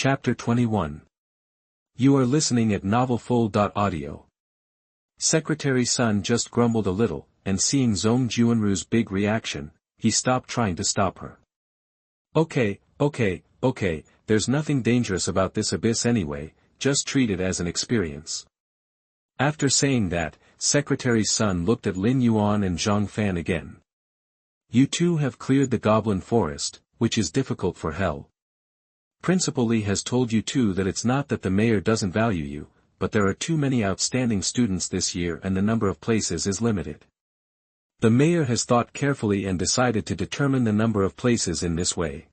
Chapter 21. You are listening at novelfull.audio. Secretary Sun just grumbled a little, and seeing Zhong Juanru's big reaction, he stopped trying to stop her. Okay, there's nothing dangerous about this abyss anyway, just treat it as an experience. After saying that, Secretary Sun looked at Lin Yuan and Zhang Fan again. You two have cleared the goblin forest, which is difficult for hell. Principal Li has told you too that it's not that the mayor doesn't value you, but there are too many outstanding students this year and the number of places is limited. The mayor has thought carefully and decided to determine the number of places in this way.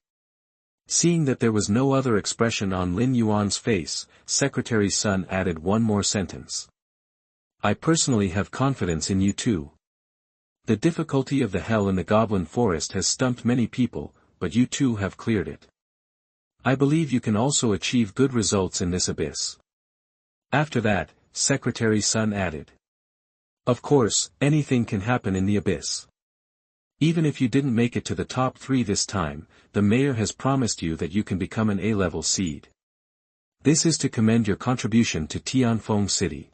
Seeing that there was no other expression on Lin Yuan's face, Secretary Sun added one more sentence. I personally have confidence in you too. The difficulty of the hell in the goblin forest has stumped many people, but you two have cleared it. I believe you can also achieve good results in this abyss. After that, Secretary Sun added. Of course, anything can happen in the abyss. Even if you didn't make it to the top 3 this time, the mayor has promised you that you can become an A-level seed. This is to commend your contribution to Tianfeng City.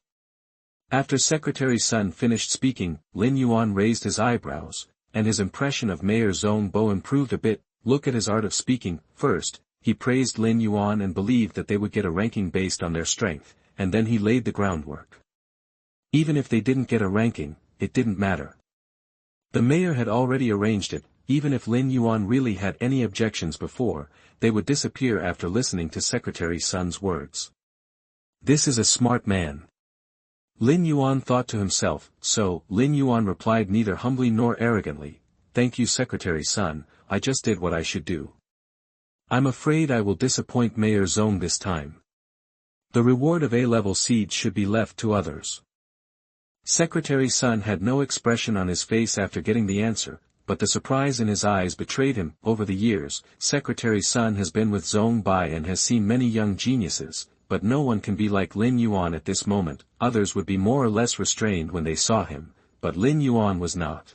After Secretary Sun finished speaking, Lin Yuan raised his eyebrows, and his impression of Mayor Zhong Bo improved a bit. Look at his art of speaking. First, he praised Lin Yuan and believed that they would get a ranking based on their strength, and then he laid the groundwork. Even if they didn't get a ranking, it didn't matter. The mayor had already arranged it. Even if Lin Yuan really had any objections before, they would disappear after listening to Secretary Sun's words. This is a smart man. Lin Yuan thought to himself, so Lin Yuan replied neither humbly nor arrogantly, Thank you Secretary Sun, I just did what I should do. I'm afraid I will disappoint Mayor Zhong this time. The reward of A-level seeds should be left to others. Secretary Sun had no expression on his face after getting the answer, but the surprise in his eyes betrayed him. Over the years, Secretary Sun has been with Zhong Bai and has seen many young geniuses, but no one can be like Lin Yuan at this moment. Others would be more or less restrained when they saw him, but Lin Yuan was not.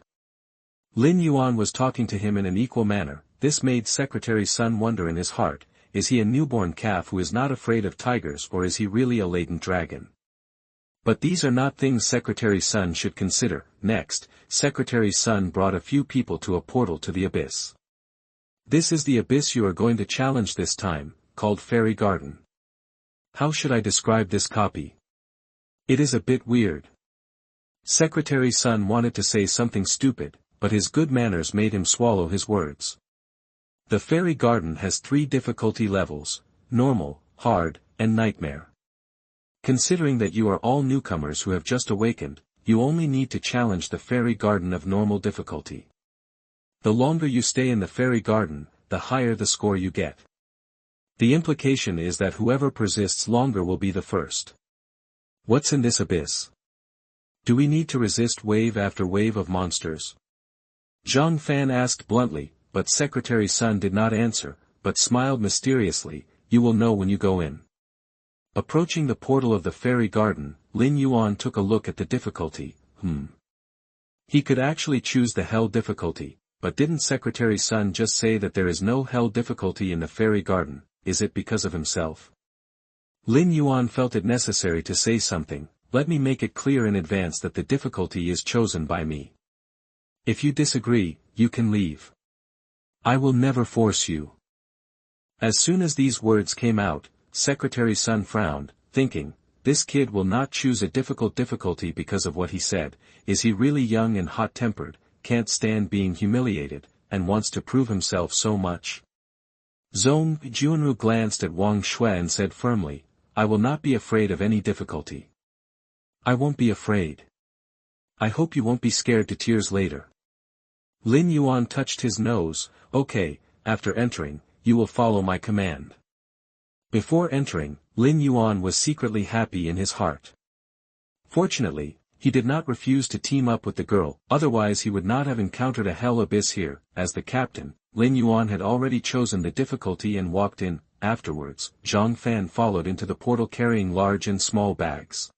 Lin Yuan was talking to him in an equal manner. This made Secretary Sun wonder in his heart, is he a newborn calf who is not afraid of tigers or is he really a latent dragon? But these are not things Secretary Sun should consider. Next, Secretary Sun brought a few people to a portal to the abyss. This is the abyss you are going to challenge this time, called Fairy Garden. How should I describe this copy? It is a bit weird. Secretary Sun wanted to say something stupid, but his good manners made him swallow his words. The Fairy Garden has 3 difficulty levels, normal, hard, and nightmare. Considering that you are all newcomers who have just awakened, you only need to challenge the Fairy Garden of normal difficulty. The longer you stay in the Fairy Garden, the higher the score you get. The implication is that whoever persists longer will be the first. What's in this abyss? Do we need to resist wave after wave of monsters? Zhang Fan asked bluntly, but Secretary Sun did not answer, but smiled mysteriously. You will know when you go in. Approaching the portal of the Fairy Garden, Lin Yuan took a look at the difficulty. He could actually choose the hell difficulty, but didn't Secretary Sun just say that there is no hell difficulty in the Fairy Garden? Is it because of himself? Lin Yuan felt it necessary to say something. Let me make it clear in advance that the difficulty is chosen by me. If you disagree, you can leave. I will never force you. As soon as these words came out, Secretary Sun frowned, thinking, this kid will not choose a difficult difficulty because of what he said. Is he really young and hot-tempered, can't stand being humiliated, and wants to prove himself so much? Zhong Juanru glanced at Wang Shui and said firmly, I will not be afraid of any difficulty. I won't be afraid. I hope you won't be scared to tears later. Lin Yuan touched his nose. Okay, after entering, you will follow my command. Before entering, Lin Yuan was secretly happy in his heart. Fortunately, he did not refuse to team up with the girl, otherwise he would not have encountered a hell abyss here. As the captain, Lin Yuan had already chosen the difficulty and walked in. Afterwards, Zhang Fan followed into the portal carrying large and small bags.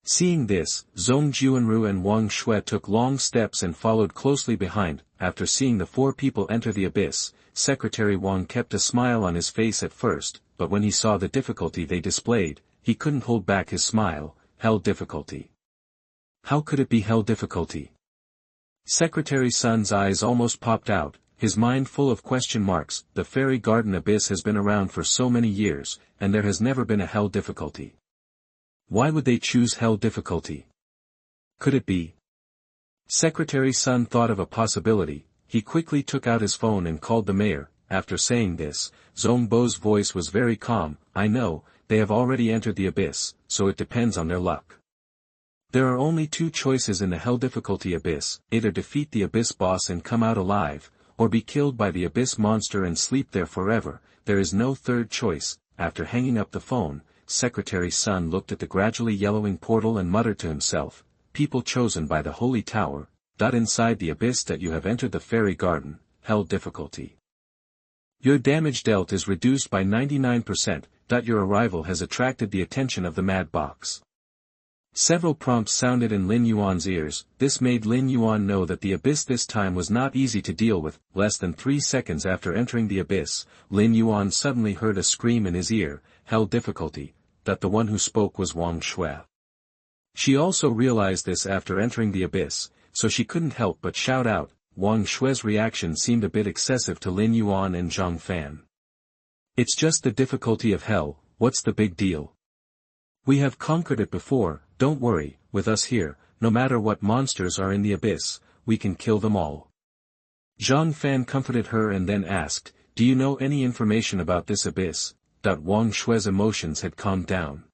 Seeing this, Zhong Juanru and Wang Shui took long steps and followed closely behind. After seeing the 4 people enter the abyss, Secretary Wang kept a smile on his face at first, but when he saw the difficulty they displayed, he couldn't hold back his smile. Hell difficulty. How could it be hell difficulty? Secretary Sun's eyes almost popped out, his mind full of question marks. The Fairy Garden Abyss has been around for so many years, and there has never been a hell difficulty. Why would they choose hell difficulty? Could it be? Secretary Sun thought of a possibility. He quickly took out his phone and called the mayor. After saying this, Zhongbo's voice was very calm. I know, they have already entered the abyss, so it depends on their luck. There are only two choices in the hell difficulty abyss, either defeat the abyss boss and come out alive, or be killed by the abyss monster and sleep there forever. There is no third choice. After hanging up the phone, Secretary Sun looked at the gradually yellowing portal and muttered to himself, people chosen by the Holy Tower, inside the abyss that you have entered the Fairy Garden, hell difficulty. Your damage dealt is reduced by 99%, your arrival has attracted the attention of the Mad Box. Several prompts sounded in Lin Yuan's ears. This made Lin Yuan know that the abyss this time was not easy to deal with. Less than 3 seconds after entering the abyss, Lin Yuan suddenly heard a scream in his ear, hell difficulty, that the one who spoke was Wang Shui. She also realized this after entering the abyss, so she couldn't help but shout out. Wang Shui's reaction seemed a bit excessive to Lin Yuan and Zhang Fan. It's just the difficulty of hell, what's the big deal? We have conquered it before, don't worry, with us here, no matter what monsters are in the abyss, we can kill them all. Zhang Fan comforted her and then asked, do you know any information about this abyss? Wang Shui's emotions had calmed down.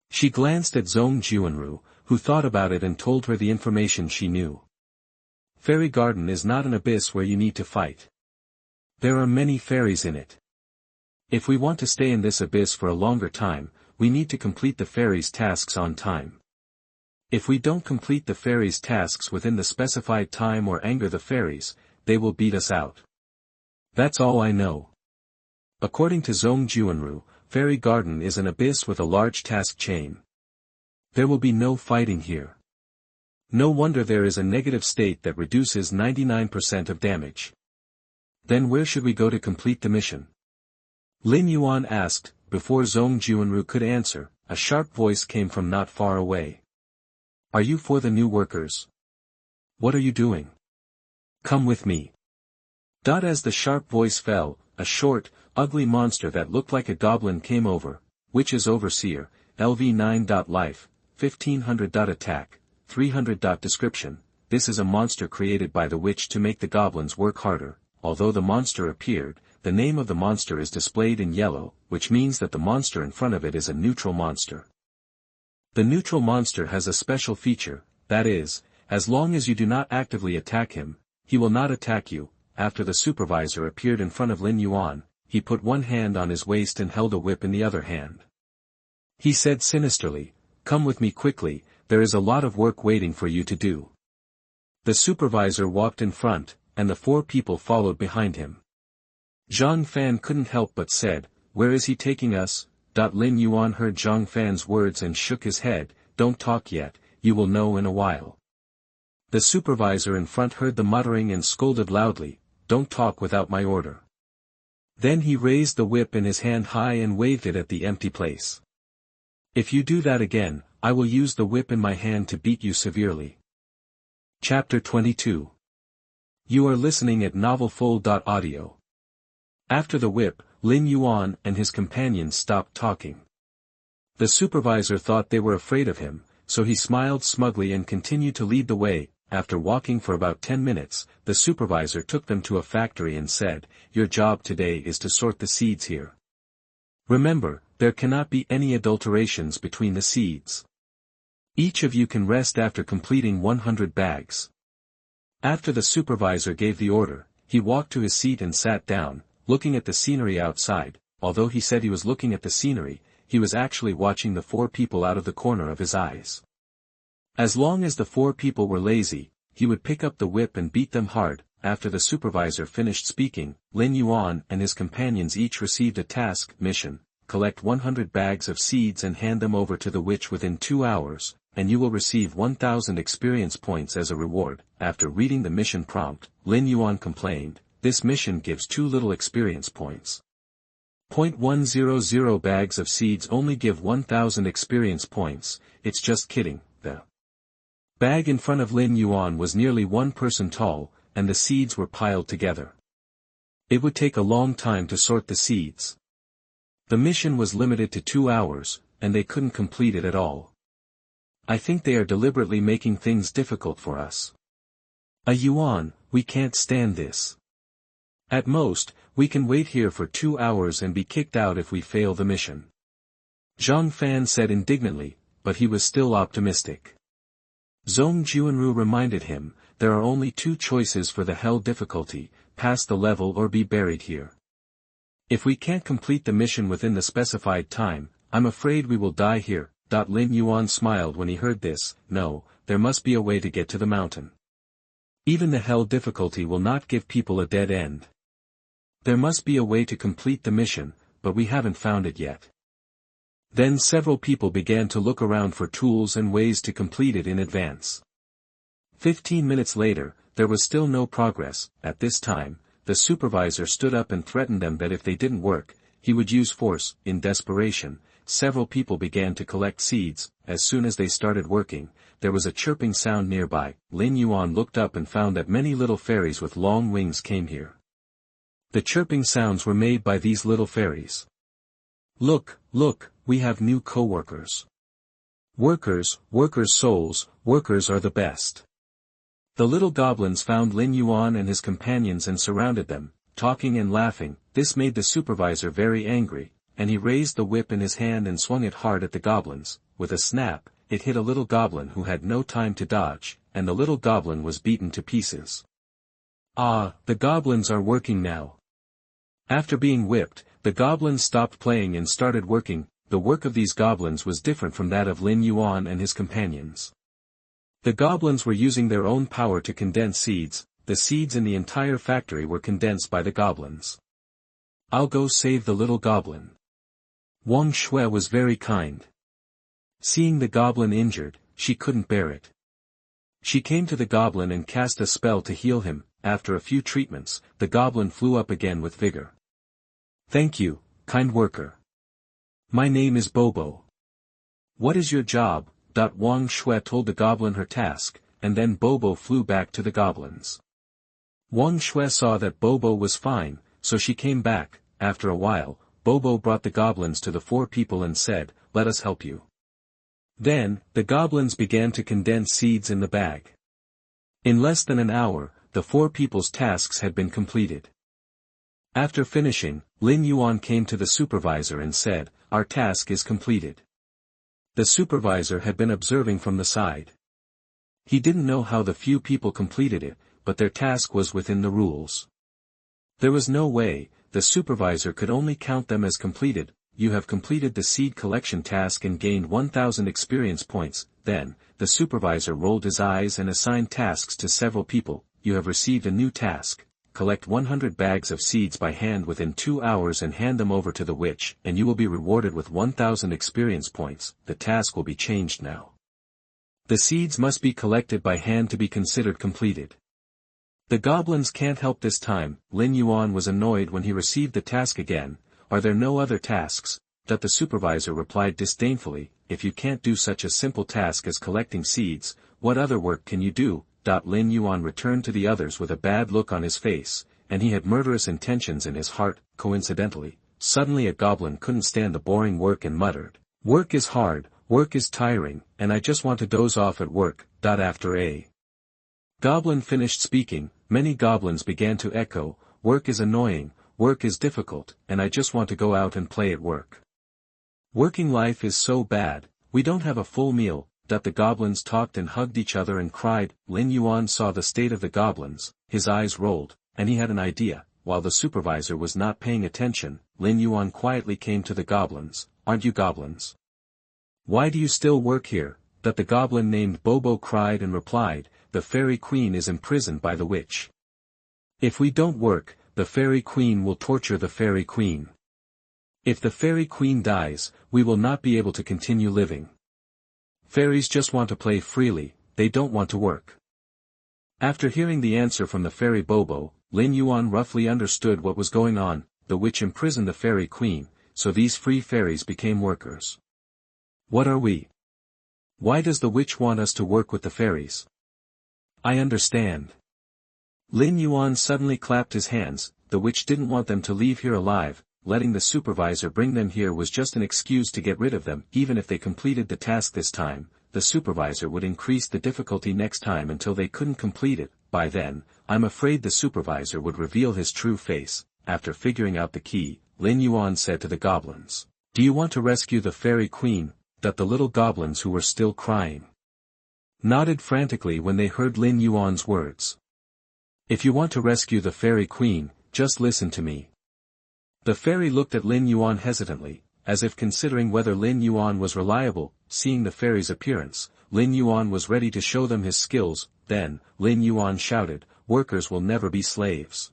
She glanced at Zhong Juanru, who thought about it and told her the information she knew. Fairy Garden is not an abyss where you need to fight. There are many fairies in it. If we want to stay in this abyss for a longer time, we need to complete the fairies' tasks on time. If we don't complete the fairies' tasks within the specified time or anger the fairies, they will beat us out. That's all I know. According to Zhong Juanru, Fairy Garden is an abyss with a large task chain. There will be no fighting here. No wonder there is a negative state that reduces 99% of damage. Then where should we go to complete the mission? Lin Yuan asked. Before Zhong Juanru could answer, a sharp voice came from not far away. Are you for the new workers? What are you doing? Come with me. As the sharp voice fell, a short, ugly monster that looked like a goblin came over. Witch's Overseer, LV9.Life, 1500. Attack, 300. Description. This is a monster created by the witch to make the goblins work harder. Although the monster appeared, the name of the monster is displayed in yellow, which means that the monster in front of it is a neutral monster. The neutral monster has a special feature, that is, as long as you do not actively attack him, he will not attack you. After the supervisor appeared in front of Lin Yuan, he put one hand on his waist and held a whip in the other hand. He said sinisterly, come with me quickly, there is a lot of work waiting for you to do. The supervisor walked in front, and the 4 people followed behind him. Zhang Fan couldn't help but said, where is he taking us? Lin Yuan heard Zhang Fan's words and shook his head, don't talk yet, you will know in a while. The supervisor in front heard the muttering and scolded loudly, don't talk without my order. Then he raised the whip in his hand high and waved it at the empty place. If you do that again, I will use the whip in my hand to beat you severely. Chapter 22. You are listening at novelfull.audio. After the whip, Lin Yuan and his companions stopped talking. The supervisor thought they were afraid of him, so he smiled smugly and continued to lead the way. After walking for about 10 minutes, the supervisor took them to a factory and said, your job today is to sort the seeds here. Remember, there cannot be any adulterations between the seeds. Each of you can rest after completing 100 bags. After the supervisor gave the order, he walked to his seat and sat down, looking at the scenery outside. Although he said he was looking at the scenery, he was actually watching the 4 people out of the corner of his eyes. As long as the 4 people were lazy, he would pick up the whip and beat them hard. After the supervisor finished speaking, Lin Yuan and his companions each received a task mission, collect 100 bags of seeds and hand them over to the witch within 2 hours, and you will receive 1,000 experience points as a reward. After reading the mission prompt, Lin Yuan complained, this mission gives too little experience points. .100 bags of seeds only give 1000 experience points. It's just kidding. The bag in front of Lin Yuan was nearly 1 person tall, and the seeds were piled together. It would take a long time to sort the seeds. The mission was limited to 2 hours, and they couldn't complete it at all. I think they are deliberately making things difficult for us. A Yuan, we can't stand this. At most, we can wait here for 2 hours and be kicked out if we fail the mission. Zhang Fan said indignantly, but he was still optimistic. Zhong Juanru reminded him, there are only 2 choices for the hell difficulty, pass the level or be buried here. If we can't complete the mission within the specified time, I'm afraid we will die here. Lin Yuan smiled when he heard this. No, there must be a way to get to the mountain. Even the hell difficulty will not give people a dead end. There must be a way to complete the mission, but we haven't found it yet. Then several people began to look around for tools and ways to complete it in advance. 15 minutes later, there was still no progress. At this time, the supervisor stood up and threatened them that if they didn't work, he would use force. In desperation, several people began to collect seeds. As soon as they started working, there was a chirping sound nearby. Lin Yuan looked up and found that many little fairies with long wings came here. The chirping sounds were made by these little fairies. Look, look, we have new co-workers. Workers souls, workers are the best. The little goblins found Lin Yuan and his companions and surrounded them, talking and laughing. This made the supervisor very angry, and he raised the whip in his hand and swung it hard at the goblins. With a snap, it hit a little goblin who had no time to dodge, and the little goblin was beaten to pieces. Ah, the goblins are working now. After being whipped, the goblins stopped playing and started working. The work of these goblins was different from that of Lin Yuan and his companions. The goblins were using their own power to condense seeds. The seeds in the entire factory were condensed by the goblins. I'll go save the little goblin. Wang Shui was very kind. Seeing the goblin injured, she couldn't bear it. She came to the goblin and cast a spell to heal him. After a few treatments, the goblin flew up again with vigor. Thank you, kind worker. My name is Bobo. What is your job? Wang Shui told the goblin her task, and then Bobo flew back to the goblins. Wang Shui saw that Bobo was fine, so she came back. After a while, Bobo brought the goblins to the 4 people and said, let us help you. Then, the goblins began to condense seeds in the bag. In less than an hour, the 4 people's tasks had been completed. After finishing, Lin Yuan came to the supervisor and said, our task is completed. The supervisor had been observing from the side. He didn't know how the few people completed it, but their task was within the rules. There was no way, the supervisor could only count them as completed. You have completed the seed collection task and gained 1000 experience points. Then, the supervisor rolled his eyes and assigned tasks to several people. You have received a new task. Collect 100 bags of seeds by hand within 2 hours and hand them over to the witch, and you will be rewarded with 1000 experience points. The task will be changed now. The seeds must be collected by hand to be considered completed. The goblins can't help this time. Lin Yuan was annoyed when he received the task again. Are there no other tasks? The supervisor replied disdainfully, if you can't do such a simple task as collecting seeds, what other work can you do? Lin Yuan returned to the others with a bad look on his face, and he had murderous intentions in his heart. Coincidentally, suddenly a goblin couldn't stand the boring work and muttered, work is hard, work is tiring, and I just want to doze off at work. After a goblin finished speaking, many goblins began to echo, work is annoying, work is difficult, and I just want to go out and play at work. Working life is so bad, we don't have a full meal. The goblins talked and hugged each other and cried. Lin Yuan saw the state of the goblins, his eyes rolled, and he had an idea. While the supervisor was not paying attention, Lin Yuan quietly came to the goblins. Aren't you goblins? Why do you still work here? The goblin named Bobo cried and replied, the fairy queen is imprisoned by the witch. If we don't work, the fairy queen will torture the fairy queen. If the fairy queen dies, we will not be able to continue living. Fairies just want to play freely, they don't want to work. After hearing the answer from the fairy Bobo, Lin Yuan roughly understood what was going on. the witch imprisoned the fairy queen, so these free fairies became workers. What are we? Why does the witch want us to work with the fairies? I understand. Lin Yuan suddenly clapped his hands. The witch didn't want them to leave here alive. Letting the supervisor bring them here was just an excuse to get rid of them. Even if they completed the task this time, the supervisor would increase the difficulty next time until they couldn't complete it. By then, I'm afraid the supervisor would reveal his true face. After figuring out the key, Lin Yuan said to the goblins, "Do you want to rescue the fairy queen?" That the little goblins who were still crying nodded frantically when they heard Lin Yuan's words. "If you want to rescue the fairy queen, just listen to me." The fairy looked at Lin Yuan hesitantly, as if considering whether Lin Yuan was reliable. Seeing the fairy's appearance, Lin Yuan was ready to show them his skills. Then, Lin Yuan shouted, "Workers will never be slaves."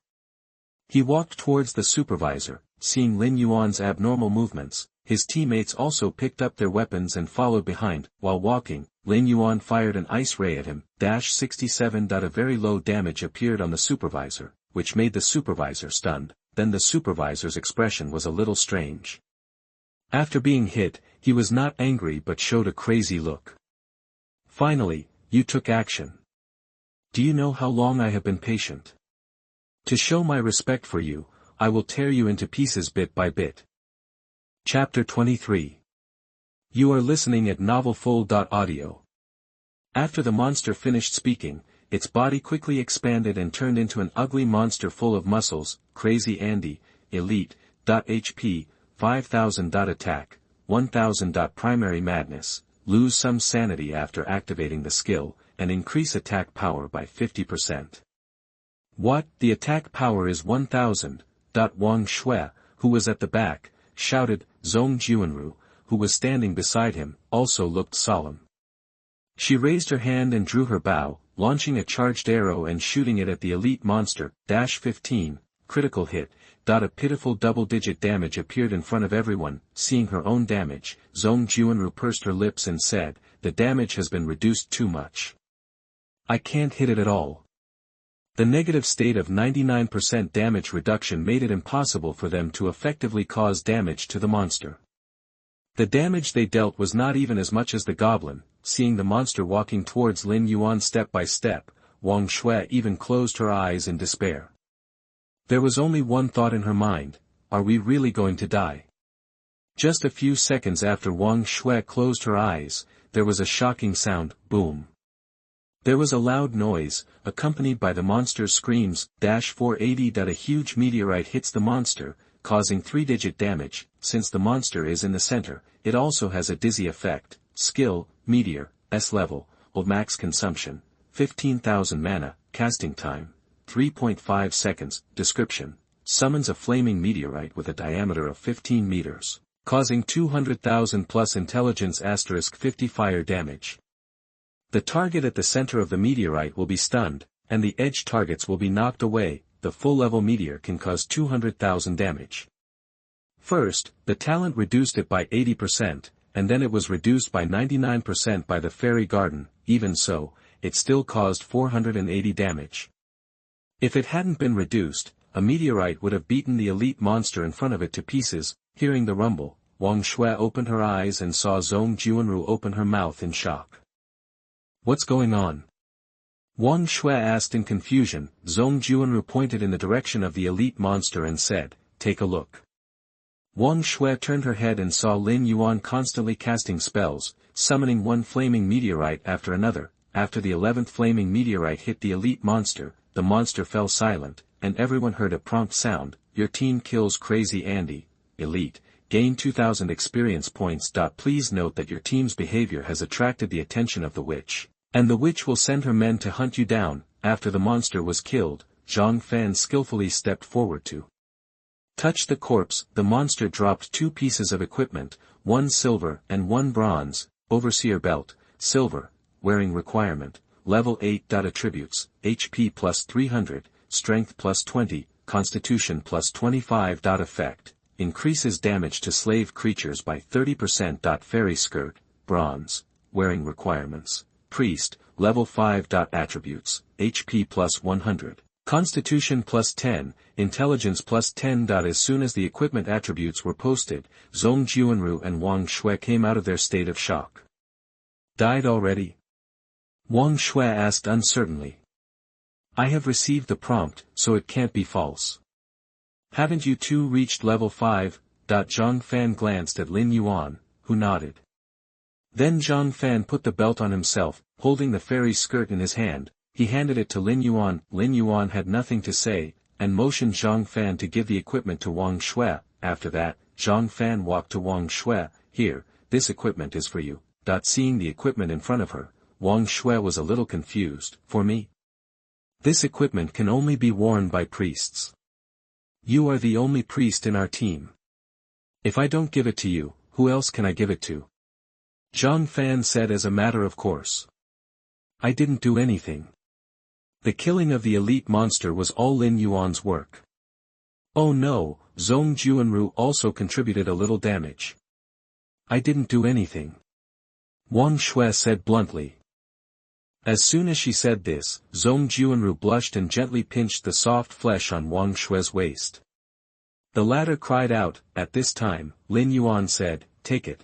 He walked towards the supervisor. Seeing Lin Yuan's abnormal movements, his teammates also picked up their weapons and followed behind. While walking, Lin Yuan fired an ice ray at him. 67. A very low damage appeared on the supervisor, which made the supervisor stunned. Then the supervisor's expression was a little strange. After being hit, he was not angry but showed a crazy look. "Finally, you took action. Do you know how long I have been patient? To show my respect for you, I will tear you into pieces bit by bit." Chapter 23. You are listening at novelfull.audio. After the monster finished speaking, its body quickly expanded and turned into an ugly monster full of muscles. Crazy Andy, Elite, HP, 5000. Attack, 1000. Primary Madness, lose some sanity after activating the skill, and increase attack power by 50%. What? The attack power is 1000. Wang Shui, who was at the back, shouted. Zhong Juanru, who was standing beside him, also looked solemn. She raised her hand and drew her bow, launching a charged arrow and shooting it at the elite monster. 15, critical hit. A pitiful double-digit damage appeared in front of everyone. Seeing her own damage, Zhong Juanru pursed her lips and said, "The damage has been reduced too much. I can't hit it at all." The negative state of 99% damage reduction made it impossible for them to effectively cause damage to the monster. The damage they dealt was not even as much as the goblin. Seeing the monster walking towards Lin Yuan step by step, Wang Shui even closed her eyes in despair. There was only one thought in her mind: are we really going to die? Just a few seconds after Wang Shui closed her eyes, there was a shocking sound. Boom. There was a loud noise, accompanied by the monster's screams. 480. A huge meteorite hits the monster, causing 3-digit damage. Since the monster is in the center, it also has a dizzy effect. Skill, Meteor, S level, old max consumption, 15,000 mana, casting time, 3.5 seconds. Description: summons a flaming meteorite with a diameter of 15 meters, causing 200,000 plus intelligence *50 fire damage. The target at the center of the meteorite will be stunned, and the edge targets will be knocked away. The full-level meteor can cause 200,000 damage. First, the talent reduced it by 80%, and then it was reduced by 99% by the fairy garden. Even so, it still caused 480 damage. If it hadn't been reduced, a meteorite would have beaten the elite monster in front of it to pieces. Hearing the rumble, Wang Shui opened her eyes and saw Zhong Juanru open her mouth in shock. "What's going on?" Wang Shui asked in confusion. Zhong Juanru pointed in the direction of the elite monster and said, "Take a look." Wang Shui turned her head and saw Lin Yuan constantly casting spells, summoning one flaming meteorite after another. After the 11th flaming meteorite hit the elite monster, the monster fell silent, and everyone heard a prompt sound. Your team kills Crazy Andy, Elite, gain 2000 experience points. Please note that your team's behavior has attracted the attention of the witch, and the witch will send her men to hunt you down. After the monster was killed, Zhang Fan skillfully stepped forward to touch the corpse. The monster dropped 2 pieces of equipment, 1 silver and 1 bronze. Overseer belt, silver, wearing requirement, level 8. Attributes, HP plus 300, strength plus 20, constitution plus 25. Effect, increases damage to slave creatures by 30%. Fairy skirt, bronze, wearing requirements, priest, level 5. Attributes, HP plus 100, Constitution plus 10, Intelligence plus 10. As soon as the equipment attributes were posted, Zhong Juanru and Wang Shui came out of their state of shock. Died already? Wang Shui asked uncertainly. I have received the prompt, so it can't be false. Haven't you two reached level 5? Zhang Fan glanced at Lin Yuan, who nodded. Then Zhang Fan put the belt on himself, holding the fairy's skirt in his hand. He handed it to Lin Yuan. Lin Yuan had nothing to say, and motioned Zhang Fan to give the equipment to Wang Shui. After that, Zhang Fan walked to Wang Shui. Here, this equipment is for you. Seeing the equipment in front of her, Wang Shui was a little confused. For me? This equipment can only be worn by priests. You are the only priest in our team. If I don't give it to you, who else can I give it to? Zhang Fan said as a matter of course. I didn't do anything. The killing of the elite monster was all Lin Yuan's work. Oh no, Zhong Juanru also contributed a little damage. I didn't do anything. Wang Shui said bluntly. As soon as she said this, Zhong Juanru blushed and gently pinched the soft flesh on Wang Shui's waist. The latter cried out. At this time, Lin Yuan said, take it.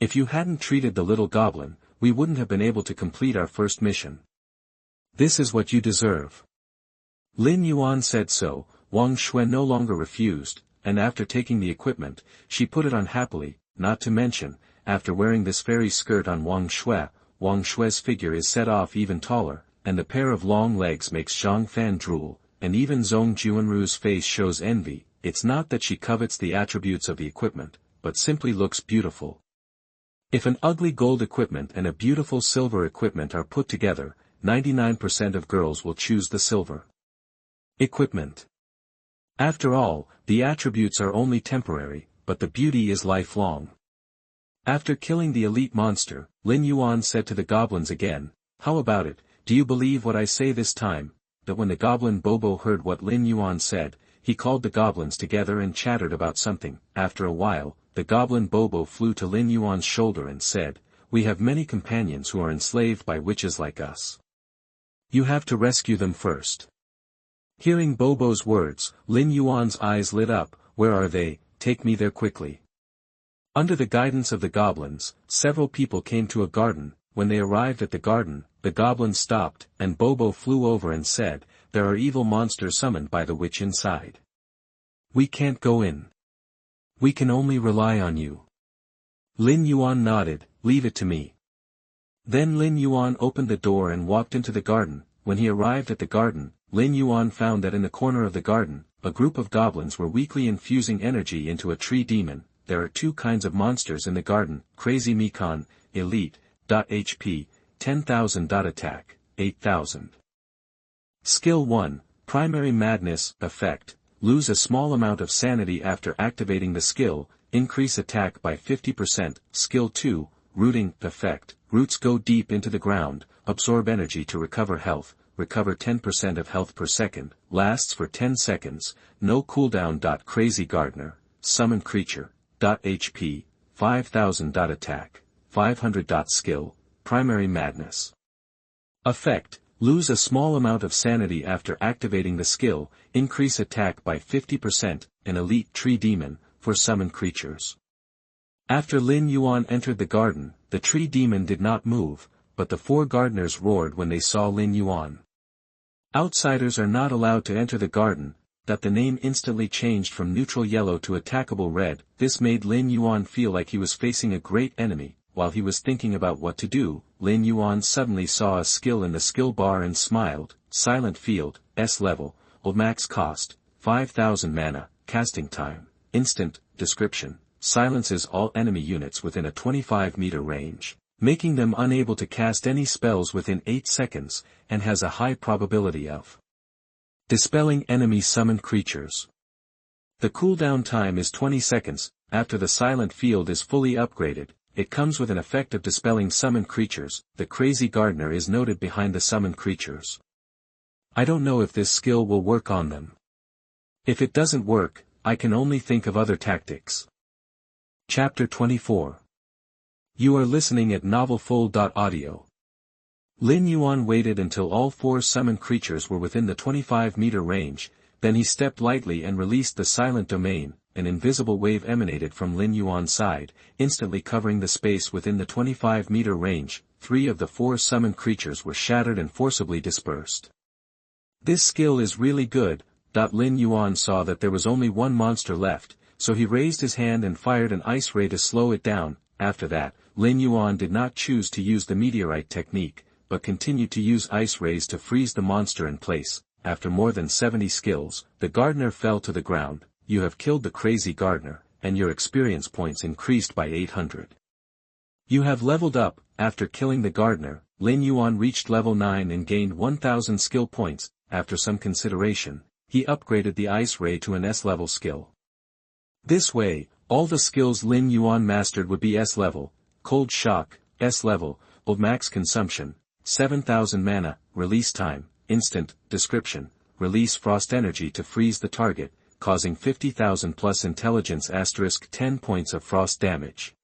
If you hadn't treated the little goblin, we wouldn't have been able to complete our first mission. This is what you deserve. Lin Yuan said so. Wang Shui no longer refused, and after taking the equipment, she put it on happily. Not to mention, after wearing this fairy skirt on Wang Shui's figure is set off even taller, and the pair of long legs makes Zhang Fan drool, and even Zhong Juanru's face shows envy. It's not that she covets the attributes of the equipment, but simply looks beautiful. If an ugly gold equipment and a beautiful silver equipment are put together, 99% of girls will choose the silver equipment. After all, the attributes are only temporary, but the beauty is lifelong. After killing the elite monster, Lin Yuan said to the goblins again, how about it, do you believe what I say this time? That when the goblin Bobo heard what Lin Yuan said, he called the goblins together and chattered about something. After a while, the goblin Bobo flew to Lin Yuan's shoulder and said, we have many companions who are enslaved by witches like us. You have to rescue them first. Hearing Bobo's words, Lin Yuan's eyes lit up. Where are they? Take me there quickly. Under the guidance of the goblins, several people came to a garden. When they arrived at the garden, the goblins stopped, and Bobo flew over and said, there are evil monsters summoned by the witch inside. We can't go in. We can only rely on you. Lin Yuan nodded, leave it to me. Then Lin Yuan opened the door and walked into the garden. When he arrived at the garden, Lin Yuan found that in the corner of the garden, a group of goblins were weakly infusing energy into a tree demon. There are two kinds of monsters in the garden, Crazy Mekon, Elite, HP, 10,000. Attack, 8,000. Skill 1, Primary Madness, Effect, lose a small amount of sanity after activating the skill, increase attack by 50%. Skill 2, Rooting, Effect, roots go deep into the ground, absorb energy to recover health, recover 10% of health per second, lasts for 10 seconds, no cooldown. Crazy Gardener, Summon Creature, HP, 5,000. Attack, 500. Skill, Primary Madness. Effect, lose a small amount of sanity after activating the skill, increase attack by 50%, an elite tree demon, for summon creatures. After Lin Yuan entered the garden, the tree demon did not move, but the four gardeners roared when they saw Lin Yuan. Outsiders are not allowed to enter the garden. That the name instantly changed from neutral yellow to attackable red. This made Lin Yuan feel like he was facing a great enemy. While he was thinking about what to do, Lin Yuan suddenly saw a skill in the skill bar and smiled. Silent Field, S level, max cost, 5,000 mana, casting time, instant. Description, silences all enemy units within a 25-meter range, making them unable to cast any spells within 8 seconds, and has a high probability of dispelling enemy summoned creatures. The cooldown time is 20 seconds. After the Silent Field is fully upgraded, it comes with an effect of dispelling summoned creatures. The Crazy Gardener is noted behind the summoned creatures. I don't know if this skill will work on them. If it doesn't work, I can only think of other tactics. Chapter 24. You are listening at novelfull.audio. Lin Yuan waited until all four summoned creatures were within the 25-meter range, then he stepped lightly and released the silent domain. An invisible wave emanated from Lin Yuan's side, instantly covering the space within the 25-meter range. 3 of the 4 summoned creatures were shattered and forcibly dispersed. This skill is really good. Lin Yuan saw that there was only one monster left, so he raised his hand and fired an ice ray to slow it down. After that, Lin Yuan did not choose to use the meteorite technique, but continued to use ice rays to freeze the monster in place. After more than 70 skills, the gardener fell to the ground. You have killed the crazy gardener, and your experience points increased by 800. You have leveled up. After killing the gardener, Lin Yuan reached level 9 and gained 1000 skill points. After some consideration, he upgraded the ice ray to an S-level skill. This way, all the skills Lin Yuan mastered would be S-level: cold shock, S-level, of max consumption, 7000 mana, release time, instant, description, release frost energy to freeze the target, causing 50,000 plus intelligence * 10 points of frost damage.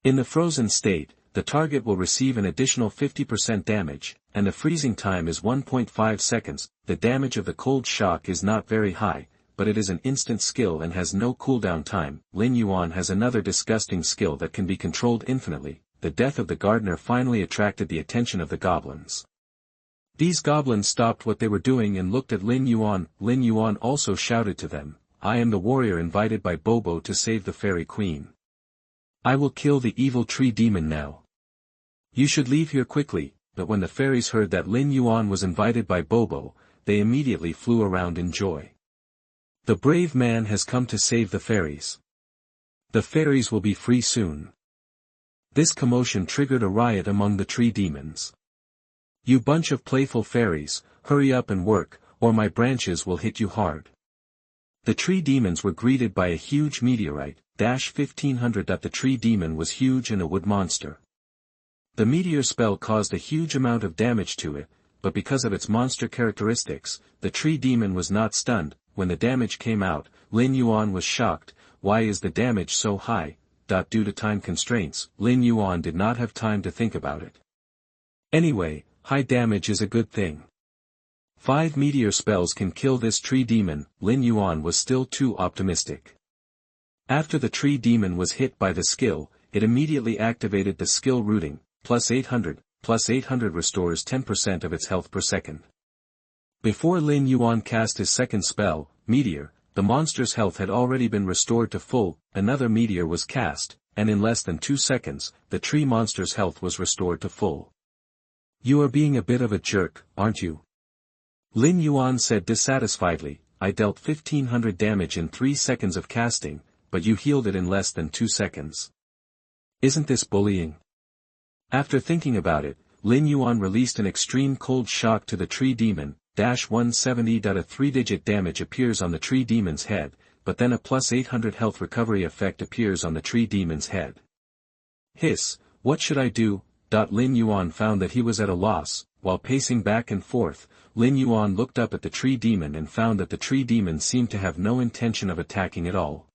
In the frozen state, the target will receive an additional 50% damage, and the freezing time is 1.5 seconds. The damage of the cold shock is not very high, but it is an instant skill and has no cooldown time. Lin Yuan has another disgusting skill that can be controlled infinitely. The death of the gardener finally attracted the attention of the goblins. These goblins stopped what they were doing and looked at Lin Yuan. Lin Yuan also shouted to them, "I am the warrior invited by Bobo to save the fairy queen. I will kill the evil tree demon now. You should leave here quickly." But when the fairies heard that Lin Yuan was invited by Bobo, they immediately flew around in joy. The brave man has come to save the fairies. The fairies will be free soon. This commotion triggered a riot among the tree demons. "You bunch of playful fairies, hurry up and work, or my branches will hit you hard." The tree demons were greeted by a huge meteorite, 1500. The tree demon was huge and a wood monster. The meteor spell caused a huge amount of damage to it, but because of its monster characteristics, the tree demon was not stunned. When the damage came out, Lin Yuan was shocked. Why is the damage so high? Due to time constraints, Lin Yuan did not have time to think about it. Anyway, high damage is a good thing. 5 meteor spells can kill this tree demon. Lin Yuan was still too optimistic. After the tree demon was hit by the skill, it immediately activated the skill rooting, +800, +800 restores 10% of its health per second. Before Lin Yuan cast his second spell, Meteor, the monster's health had already been restored to full. Another meteor was cast, and in less than 2 seconds, the tree monster's health was restored to full. "You are being a bit of a jerk, aren't you?" Lin Yuan said dissatisfiedly. "I dealt 1500 damage in 3 seconds of casting, but you healed it in less than 2 seconds. Isn't this bullying?" After thinking about it, Lin Yuan released an extreme cold shock to the tree demon, -170. A 3-digit damage appears on the tree demon's head, but then a +800 health recovery effect appears on the tree demon's head. Hiss, what should I do? Lin Yuan found that he was at a loss. While pacing back and forth, Lin Yuan looked up at the tree demon and found that the tree demon seemed to have no intention of attacking at all.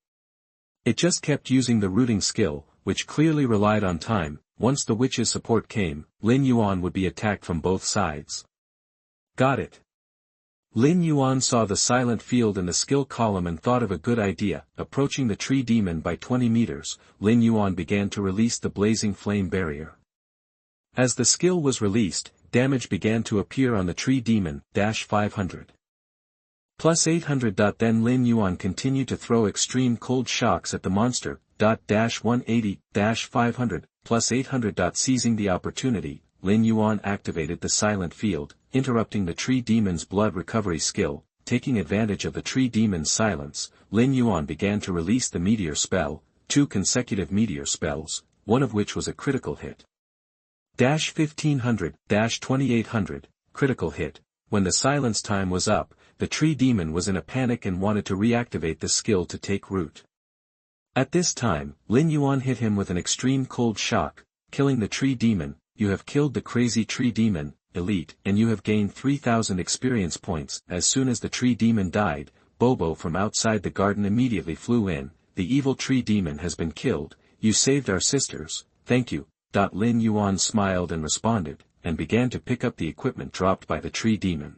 It just kept using the rooting skill, which clearly relied on time. Once the witch's support came, Lin Yuan would be attacked from both sides. Got it. Lin Yuan saw the silent field in the skill column and thought of a good idea. Approaching the tree demon by 20 meters, Lin Yuan began to release the blazing flame barrier. As the skill was released, damage began to appear on the tree demon, -500. +800. Then Lin Yuan continued to throw extreme cold shocks at the monster, -180, -500, +800. Seizing the opportunity, Lin Yuan activated the silent field, interrupting the tree demon's blood recovery skill. Taking advantage of the tree demon's silence, Lin Yuan began to release the meteor spell, 2 consecutive meteor spells, one of which was a critical hit. -1500, -2800, critical hit. When the silence time was up, the tree demon was in a panic and wanted to reactivate the skill to take root. At this time, Lin Yuan hit him with an extreme cold shock, killing the tree demon. "You have killed the crazy tree demon, elite, and you have gained 3000 experience points." As soon as the tree demon died, Bobo from outside the garden immediately flew in. "The evil tree demon has been killed. You saved our sisters, thank you." Lin Yuan smiled and responded, and began to pick up the equipment dropped by the tree demon.